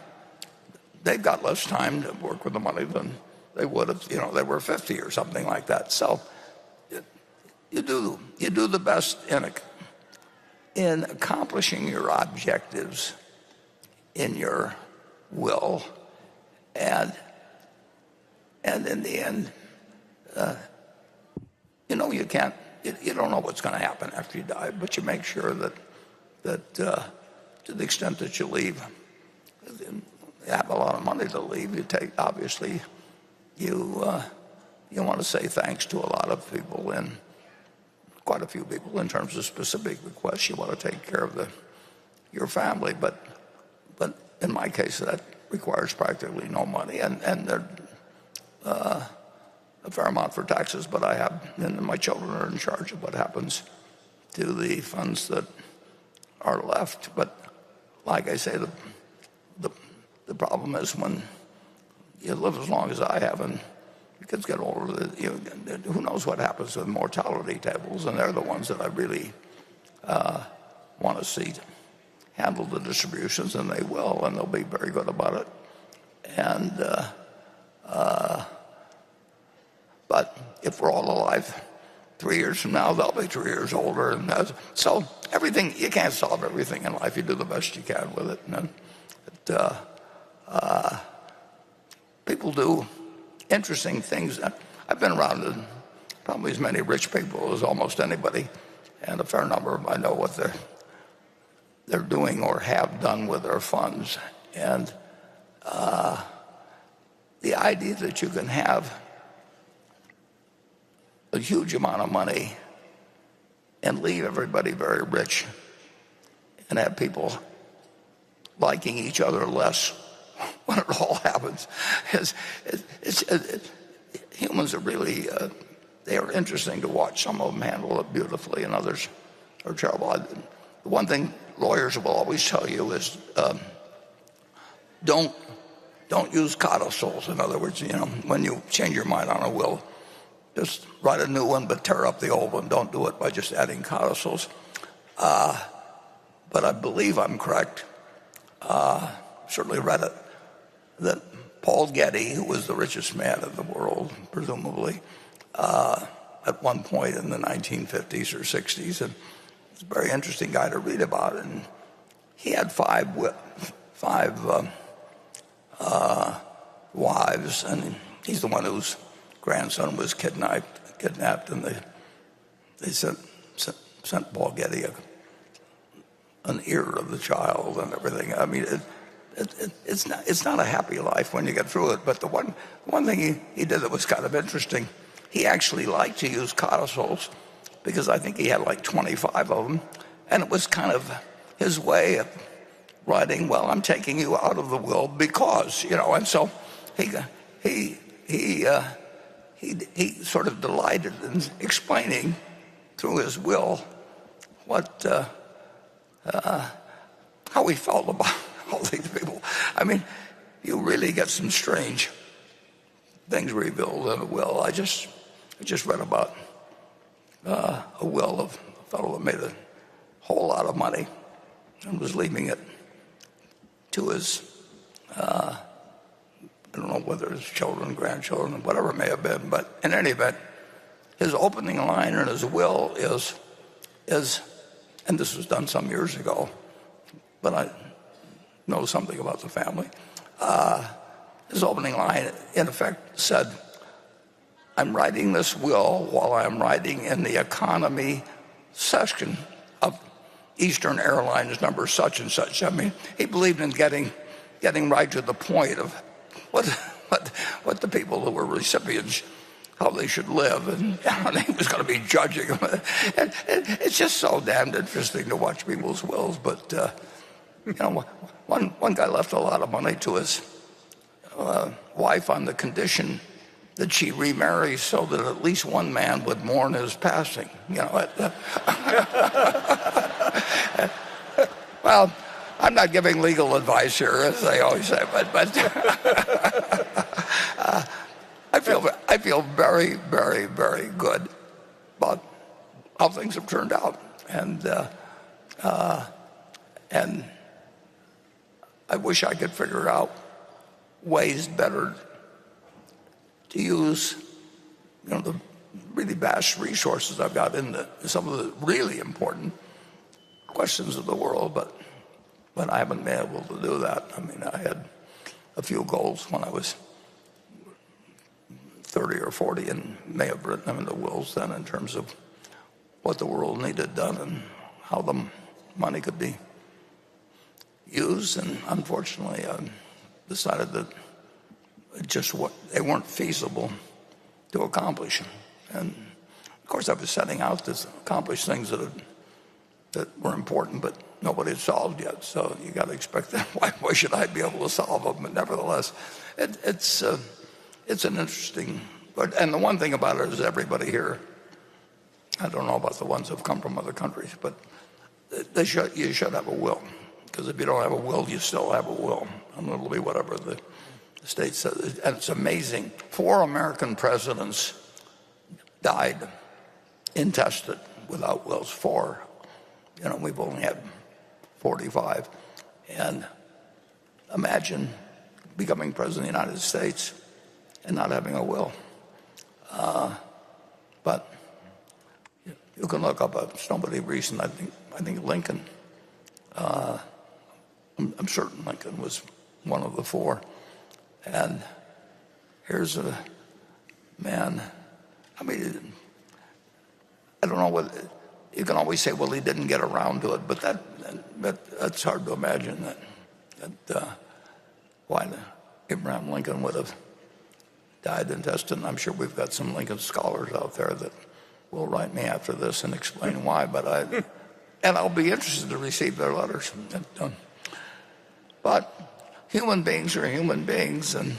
they've got less time to work with the money than they would if they were 50 or something like that. So you do the best in accomplishing your objectives in your will, and in the end, you don't know what's going to happen after you die, but you make sure that to the extent that you leave, you have a lot of money to leave. Obviously, you want to say thanks to a lot of people, and quite a few people in terms of specific requests. You want to take care of your family, but in my case, that requires practically no money, and there a fair amount for taxes, but I have, and my children are in charge of what happens to the funds that are left. But like I say, the problem is when you live as long as I have, and your kids get older, who knows what happens with mortality tables, and they're the ones that I really want to see handle the distributions, and they will, and they'll be very good about it. And but if we're all alive 3 years from now, they'll be 3 years older, and so everything, you can't solve everything in life. You do the best you can with it, and people do interesting things. I've been around probably as many rich people as almost anybody, and a fair number of them I know what they're doing or have done with their funds. And the idea that you can have a huge amount of money and leave everybody very rich and have people liking each other less when it all happens humans are really they are interesting to watch. Some of them handle it beautifully and others are terrible. The one thing lawyers will always tell you is don't use codicils. In other words, when you change your mind on a will, just write a new one, but tear up the old one. Don't do it by just adding codicils. But I believe I'm correct. Certainly read it, that Paul Getty, who was the richest man in the world, presumably, at one point in the 1950s or 60s, and it's a very interesting guy to read about. And he had five wives, and he's the one whose grandson was kidnapped, and they sent Paul Getty an ear of the child and everything. I mean, it's not a happy life when you get through it. But the one thing he did that was kind of interesting, he actually liked to use codicils because I think he had like 25 of them, and it was kind of his way of writing, well, I'm taking you out of the will because, and so he he sort of delighted in explaining through his will how he felt about all these people. I mean, you really get some strange things revealed in a will. I just read about a will of a fellow that made a whole lot of money and was leaving it to his, I don't know whether his children, grandchildren, whatever it may have been, but in any event, his opening line in his will is, and this was done some years ago, but I know something about the family. His opening line, in effect, said, I'm writing this will while I'm riding in the economy section of Eastern Airlines number such and such. I mean, he believed in getting right to the point of what the people who were recipients, how they should live, and he was going to be judging them. And it's just so damned interesting to watch people's wills. But one guy left a lot of money to his wife on the condition that she remarries so that at least one man would mourn his passing. Well, I'm not giving legal advice here, as they always say, but I feel very, very, very good about how things have turned out, and I wish I could figure out ways better to use, the really vast resources I've got in some of the really important questions of the world, but I haven't been able to do that. I mean, I had a few goals when I was 30 or 40 and may have written them in the wills then in terms of what the world needed done and how the money could be used. And unfortunately, I decided that they weren't feasible to accomplish. And of course, I was setting out to accomplish things that were important, but nobody had solved yet. So you got to expect that. Why should I be able to solve them? But nevertheless, it's an interesting. And the one thing about it is everybody here, I don't know about the ones that have come from other countries, but you should have a will. Because if you don't have a will, you still have a will. And it'll be whatever the state says. And it's amazing. 4 American presidents died intestate without wills. 4. We've only had 45. And imagine becoming president of the United States and not having a will. But you can look up somebody recent. I think Lincoln. I'm certain Lincoln was one of the 4. And here's a man. I mean, I don't know what you can always say. Well, he didn't get around to it, but that's hard to imagine that why Abraham Lincoln would have died intestate. I'm sure we've got some Lincoln scholars out there that will write me after this and explain why. But I'll be interested to receive their letters. But human beings are human beings, and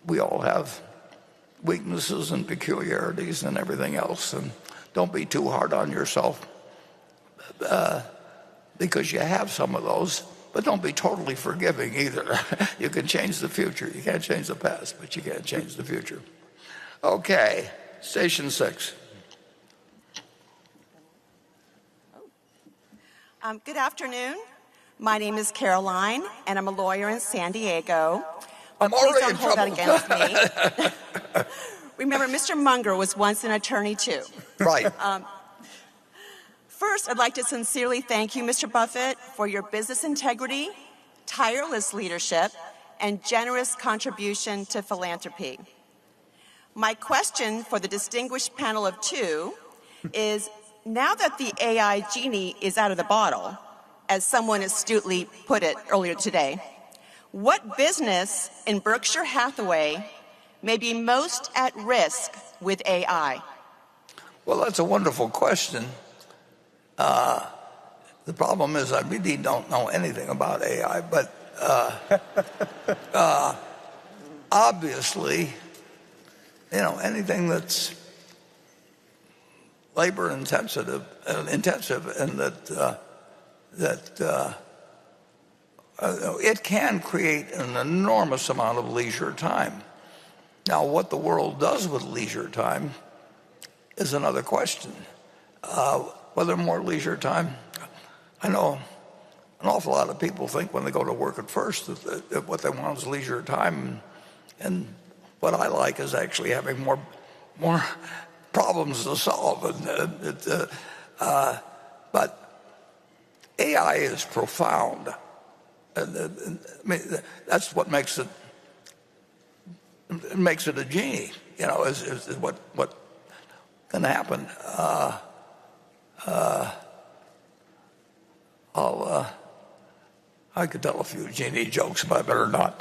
we all have weaknesses and peculiarities and everything else. And don't be too hard on yourself because you have some of those. But don't be totally forgiving either. You can change the future. You can't change the past, but you can't change the future. Okay, station 6. Good afternoon. My name is Caroline, and I'm a lawyer in San Diego. I'm please already don't in hold trouble. that against me. Remember, Mr. Munger was once an attorney, too. Right. First, I'd like to sincerely thank you, Mr. Buffett, for your business integrity, tireless leadership, and generous contribution to philanthropy. My question for the distinguished panel of 2 is, now that the AI genie is out of the bottle, as someone astutely put it earlier today, what business in Berkshire Hathaway may be most at risk with AI? Well, that's a wonderful question. The problem is I really don't know anything about AI, but obviously, anything that's labor intensive and that it can create an enormous amount of leisure time. Now, what the world does with leisure time is another question. Whether more leisure time, I know an awful lot of people think when they go to work at first that what they want is leisure time, and what I like is actually having more problems to solve. But AI is profound. I mean, that's what makes it a genie. Is what can happen. I could tell a few genie jokes, but I better not.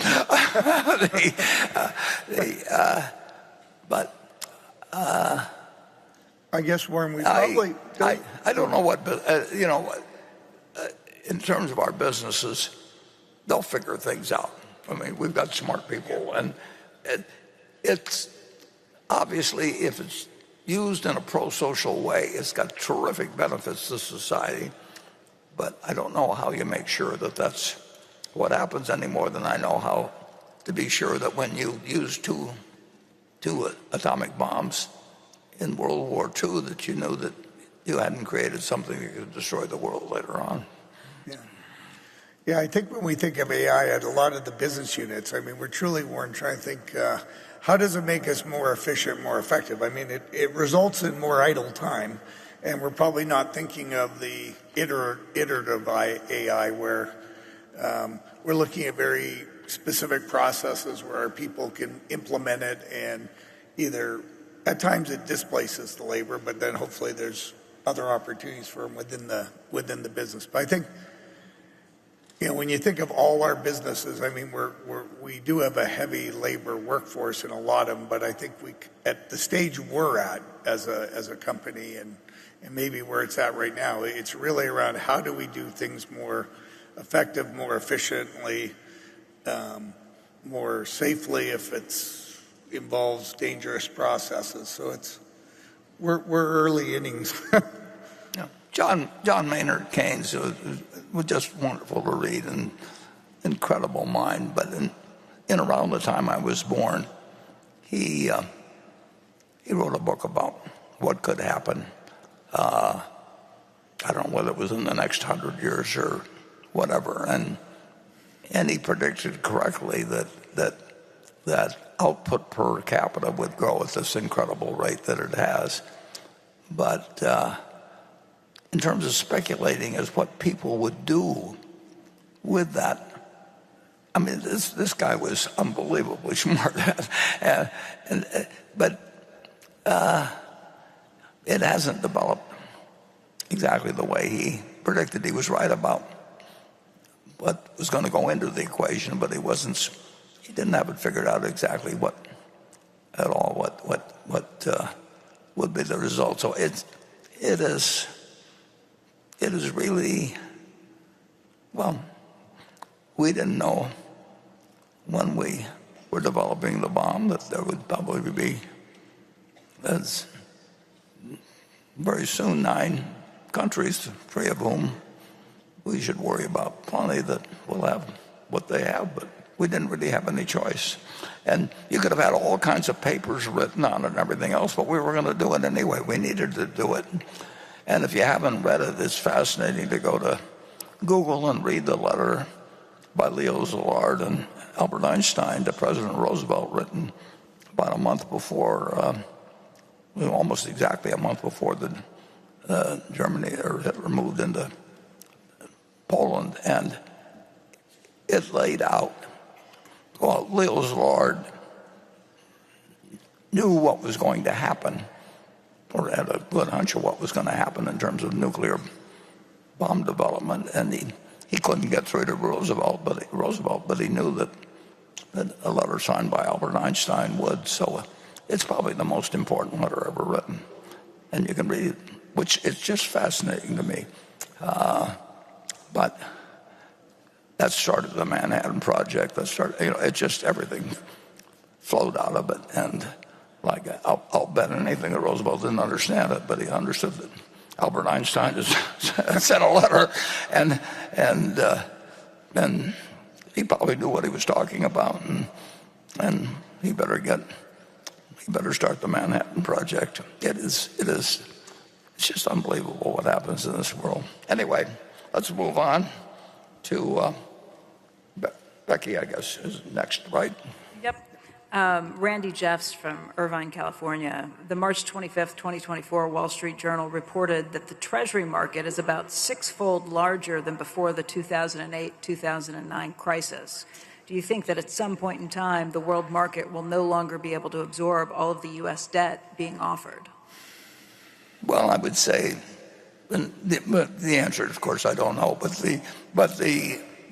I guess, Warren, we probably I don't know what, but in terms of our businesses, they'll figure things out. I mean, we've got smart people, and it's obviously, if it's used in a pro-social way, it's got terrific benefits to society. But I don't know how you make sure that that's what happens any more than I know how to be sure that when you use two atomic bombs in World War II, that you knew that you hadn't created something that could destroy the world later on. Yeah, I think when we think of AI at a lot of the business units, I mean, we're truly, Warren, trying to think, how does it make us more efficient, more effective? I mean, it results in more idle time, and we're probably not thinking of the iterative AI where we're looking at very specific processes where our people can implement it, and either at times it displaces the labor, but then hopefully there's other opportunities for them within the business. But I think, when you think of all our businesses, I mean, we do have a heavy labor workforce in a lot of them, but I think at the stage we're at as a company and maybe where it's at right now, it's really around how do we do things more effective, more efficiently, more safely if it involves dangerous processes. So we're early innings. John Maynard Keynes was just wonderful to read, and incredible mind. But in around the time I was born, he wrote a book about what could happen. I don't know whether it was in the next 100 years or whatever, and he predicted correctly that output per capita would grow at this incredible rate that it has. But in terms of speculating as what people would do with that, I mean, this guy was unbelievably smart, but it hasn't developed exactly the way he predicted. He was right about what was going to go into the equation, but he didn't have it figured out exactly what would be the result. So it is really, well, we didn't know when we were developing the bomb that there would probably be, very soon, 9 countries, 3 of whom we should worry about plenty that will have what they have, but we didn't really have any choice. And you could have had all kinds of papers written on it and everything else, but we were going to do it anyway. We needed to do it. And if you haven't read it, it's fascinating to go to Google and read the letter by Leo Szilard and Albert Einstein to President Roosevelt, written about a month before, almost exactly a month before Germany or Hitler moved into Poland. And it laid out, well, Leo Szilard knew what was going to happen, or had a good hunch of what was going to happen in terms of nuclear bomb development, and he couldn't get through to Roosevelt, but he knew that a letter signed by Albert Einstein would. So it's probably the most important letter ever written, and you can read it, which is just fascinating to me. But that started the Manhattan Project. That started, it's just everything flowed out of it. And like, I'll bet anything that Roosevelt didn't understand it, but he understood that Albert Einstein just sent a letter, and he probably knew what he was talking about, and he better start the Manhattan Project. It's just unbelievable what happens in this world. Anyway, let's move on to Becky, I guess, is next, right? Yep. Randy Jeffs from Irvine, California. The March 25th, 2024 Wall Street Journal reported that the Treasury market is about six-fold larger than before the 2008-2009 crisis. Do you think that at some point in time, the world market will no longer be able to absorb all of the U.S. debt being offered? Well, I would say, the answer, of course, I don't know, but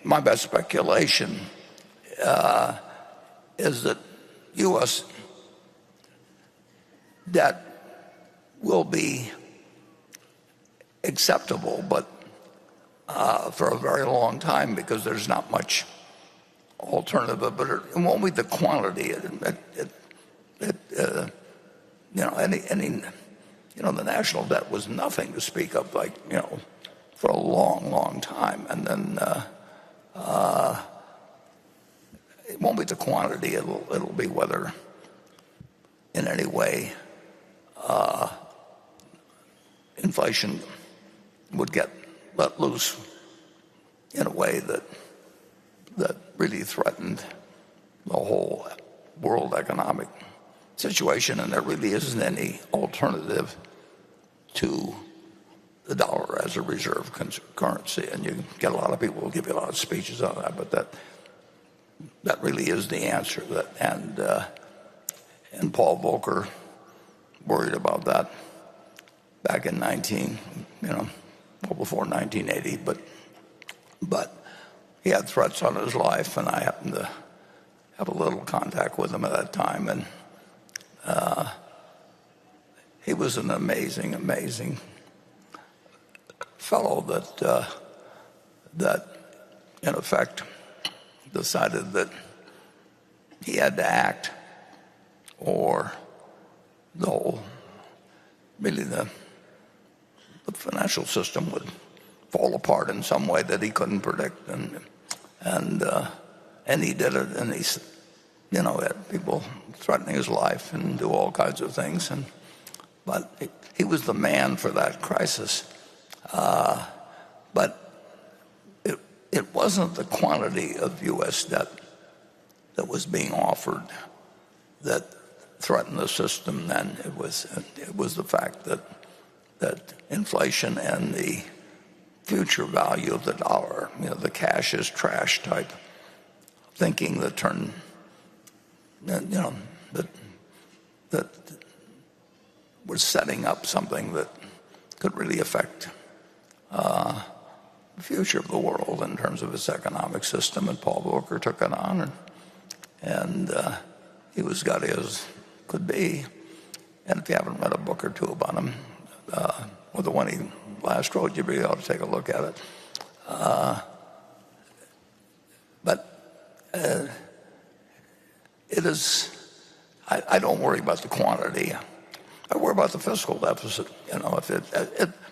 my best speculation is that U.S. debt will be acceptable, but for a very long time, because there's not much alternative. But it won't be the quantity. The national debt was nothing to speak of, for a long, long time, and then it won't be the quantity. It'll be whether, in any way, inflation would get let loose in a way that really threatened the whole world economic situation, and there really isn't any alternative to the dollar as a reserve currency. And you get a lot of people who give you a lot of speeches on that, but that really is the answer. And Paul Volcker worried about that back in before 1980, but he had threats on his life, and I happened to have a little contact with him at that time, and he was an amazing, amazing fellow that in effect decided that he had to act, or the financial system would fall apart in some way that he couldn't predict, and he did it, and he had people threatening his life and do all kinds of things, but he was the man for that crisis. But it wasn't the quantity of U.S. debt that was being offered that threatened the system then. It was the fact that inflation and the future value of the dollar, the cash is trash type thinking that turned, that was setting up something that could really affect the future of the world in terms of its economic system. And Paul Volcker took it on, and he was gutty as could be. And if you haven't read a book or two about him, or the one he last wrote, you really ought to take a look at it. But it is, I don't worry about the quantity. I worry about the fiscal deficit,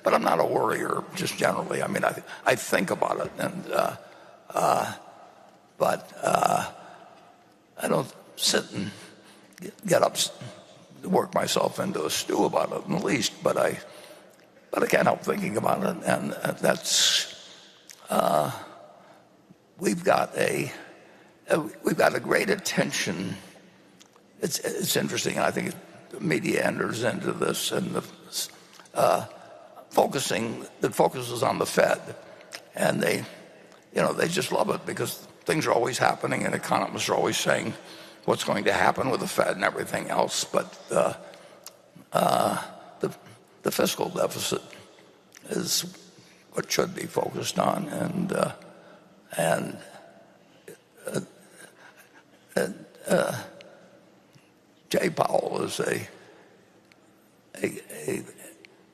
but I'm not a worrier just generally. I mean, I think about it, but I don't sit and get up, work myself into a stew about it in the least. But I can't help thinking about it, and that's we've got a great attention. It's interesting, and I think the media enters into this, and the focuses on the Fed, and they just love it because things are always happening, and economists are always saying what's going to happen with the Fed and everything else. But the fiscal deficit is what should be focused on, and Jay Powell is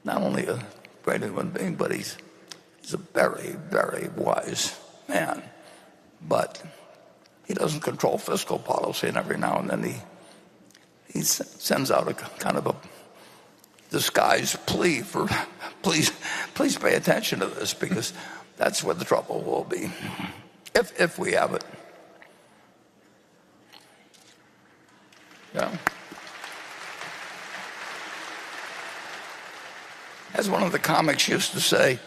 not only a great human being, but he's a very, very wise man. But he doesn't control fiscal policy, and every now and then he sends out a kind of a disguised plea for please pay attention to this, because that's where the trouble will be, if we have it. Yeah. As one of the comics used to say,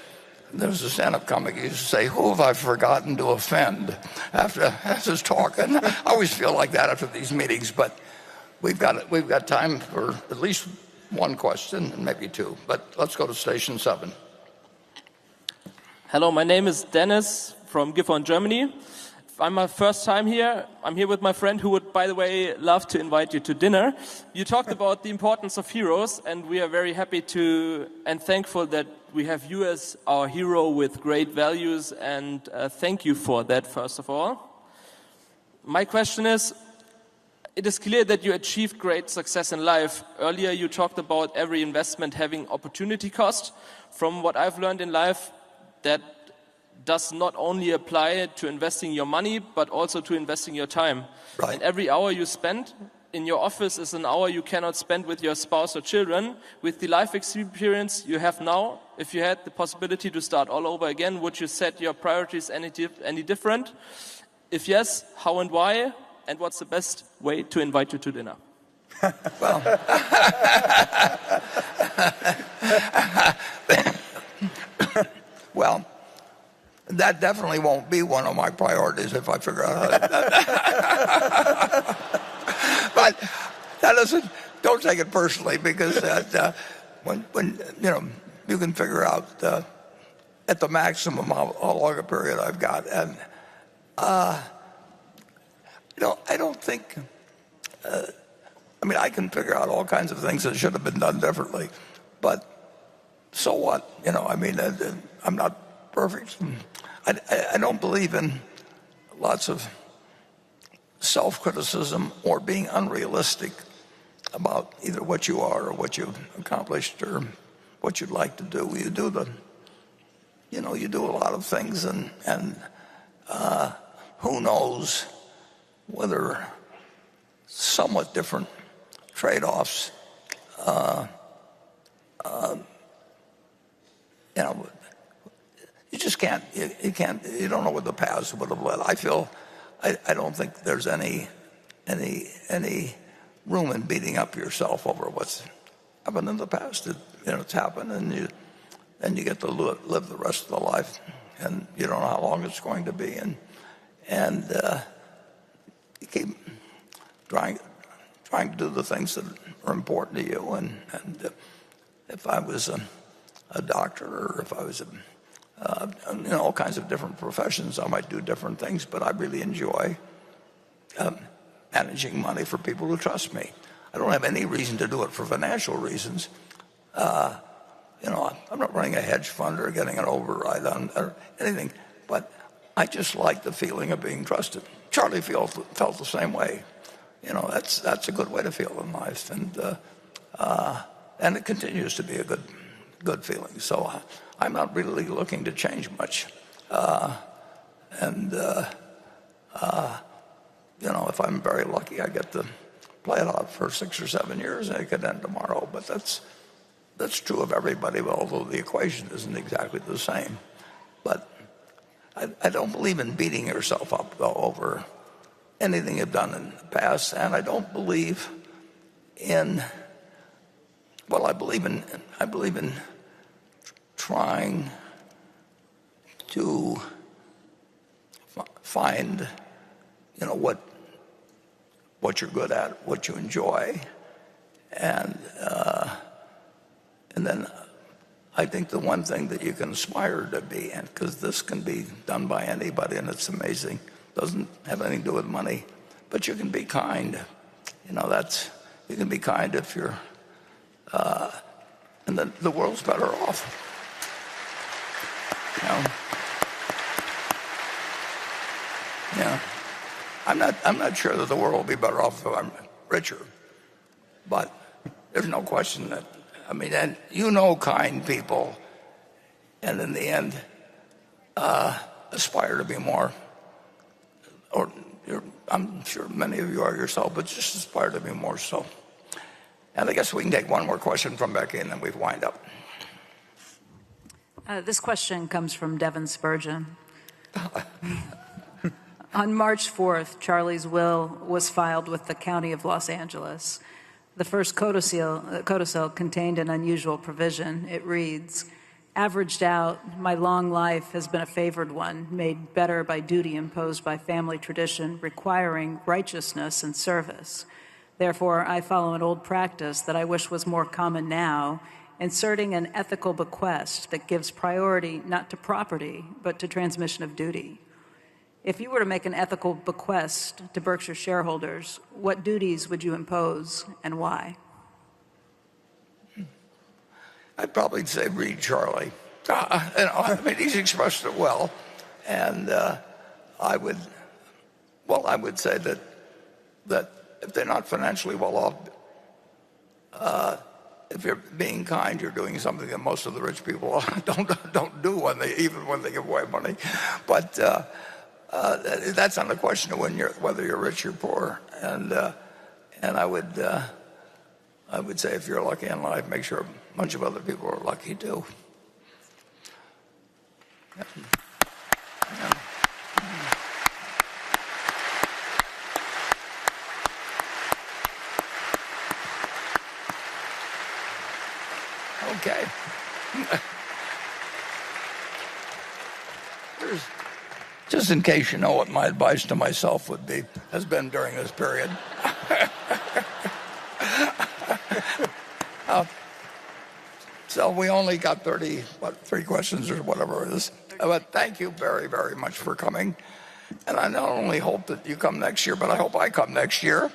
there was a stand-up comic who used to say, "Who have I forgotten to offend?" after his talk. And I always feel like that after these meetings, but we've got time for at least one question and maybe two. But let's go to station 7. Hello, my name is Dennis from Gifhorn, Germany. I'm my first time here. I'm here with my friend who would, by the way, love to invite you to dinner. You talked about the importance of heroes, and we are very happy to and thankful that we have you as our hero with great values, and thank you for that, first of all. My question is, it is clear that you achieved great success in life. Earlier you talked about every investment having opportunity cost. From what I've learned in life, that does not only apply to investing your money, but also to investing your time. Right. And every hour you spend in your office is an hour you cannot spend with your spouse or children. With the life experience you have now, if you had the possibility to start all over again, would you set your priorities any different? If yes, how and why? And what's the best way to invite you to dinner? Well, that definitely won't be one of my priorities if I figure out how to. But that doesn't. Don't take it personally, because when you can figure out at the maximum how long a period I've got, and I don't think. I can figure out all kinds of things that should have been done differently, but so what? I'm not perfect. I don't believe in lots of self-criticism or being unrealistic about either what you are or what you've accomplished or what you'd like to do. You do a lot of things, and who knows whether somewhat different trade-offs you just can't. You don't know what the paths would have led. I don't think there's any room in beating up yourself over what's happened in the past. It's happened, and you get to live the rest of the life, and you don't know how long it's going to be, and you keep trying to do the things that are important to you. And if I was a doctor, or if I was all kinds of different professions, I might do different things, but I really enjoy managing money for people who trust me. I don't have any reason to do it for financial reasons. I'm not running a hedge fund or getting an override on or anything, but I just like the feeling of being trusted. Charlie felt the same way. That's a good way to feel in life, and it continues to be a good feeling. So I'm not really looking to change much. If I'm very lucky, I get to play it out for 6 or 7 years, and it could end tomorrow. But that's true of everybody, although the equation isn't exactly the same. But I don't believe in beating yourself up, though, over anything you've done in the past, and I don't believe in. Well, I believe in trying to find, what you're good at, what you enjoy, and then I think the one thing that you can aspire to be, and because this can be done by anybody, and it's amazing, doesn't have anything to do with money, but you can be kind. You can be kind if you're, and then the world's better off. I'm not sure that the world will be better off if I'm richer, but there's no question that, and kind people, and in the end, aspire to be more, or I'm sure many of you are yourself, but just aspire to be more so. And I guess we can take one more question from Becky, and then we wind up. This question comes from Devin Spurgeon. On March 4th, Charlie's will was filed with the County of Los Angeles. The first codicil contained an unusual provision. It reads, "Averaged out, my long life has been a favored one, made better by duty imposed by family tradition, requiring righteousness and service. Therefore, I follow an old practice that I wish was more common now, inserting an ethical bequest that gives priority not to property, but to transmission of duty." If you were to make an ethical bequest to Berkshire shareholders, what duties would you impose and why? I'd probably say read Charlie. I mean, he's expressed it well. And I would say that if they're not financially well off, if you're being kind, you're doing something that most of the rich people don't do even when they give away money. But that's not a question of whether you're rich or poor. And I would say if you're lucky in life, make sure a bunch of other people are lucky too. Yeah. Yeah. Okay. Just in case you know what my advice to myself has been during this period. So we only got 3 questions or whatever it is. But thank you very, very much for coming. And I not only hope that you come next year, but I hope I come next year.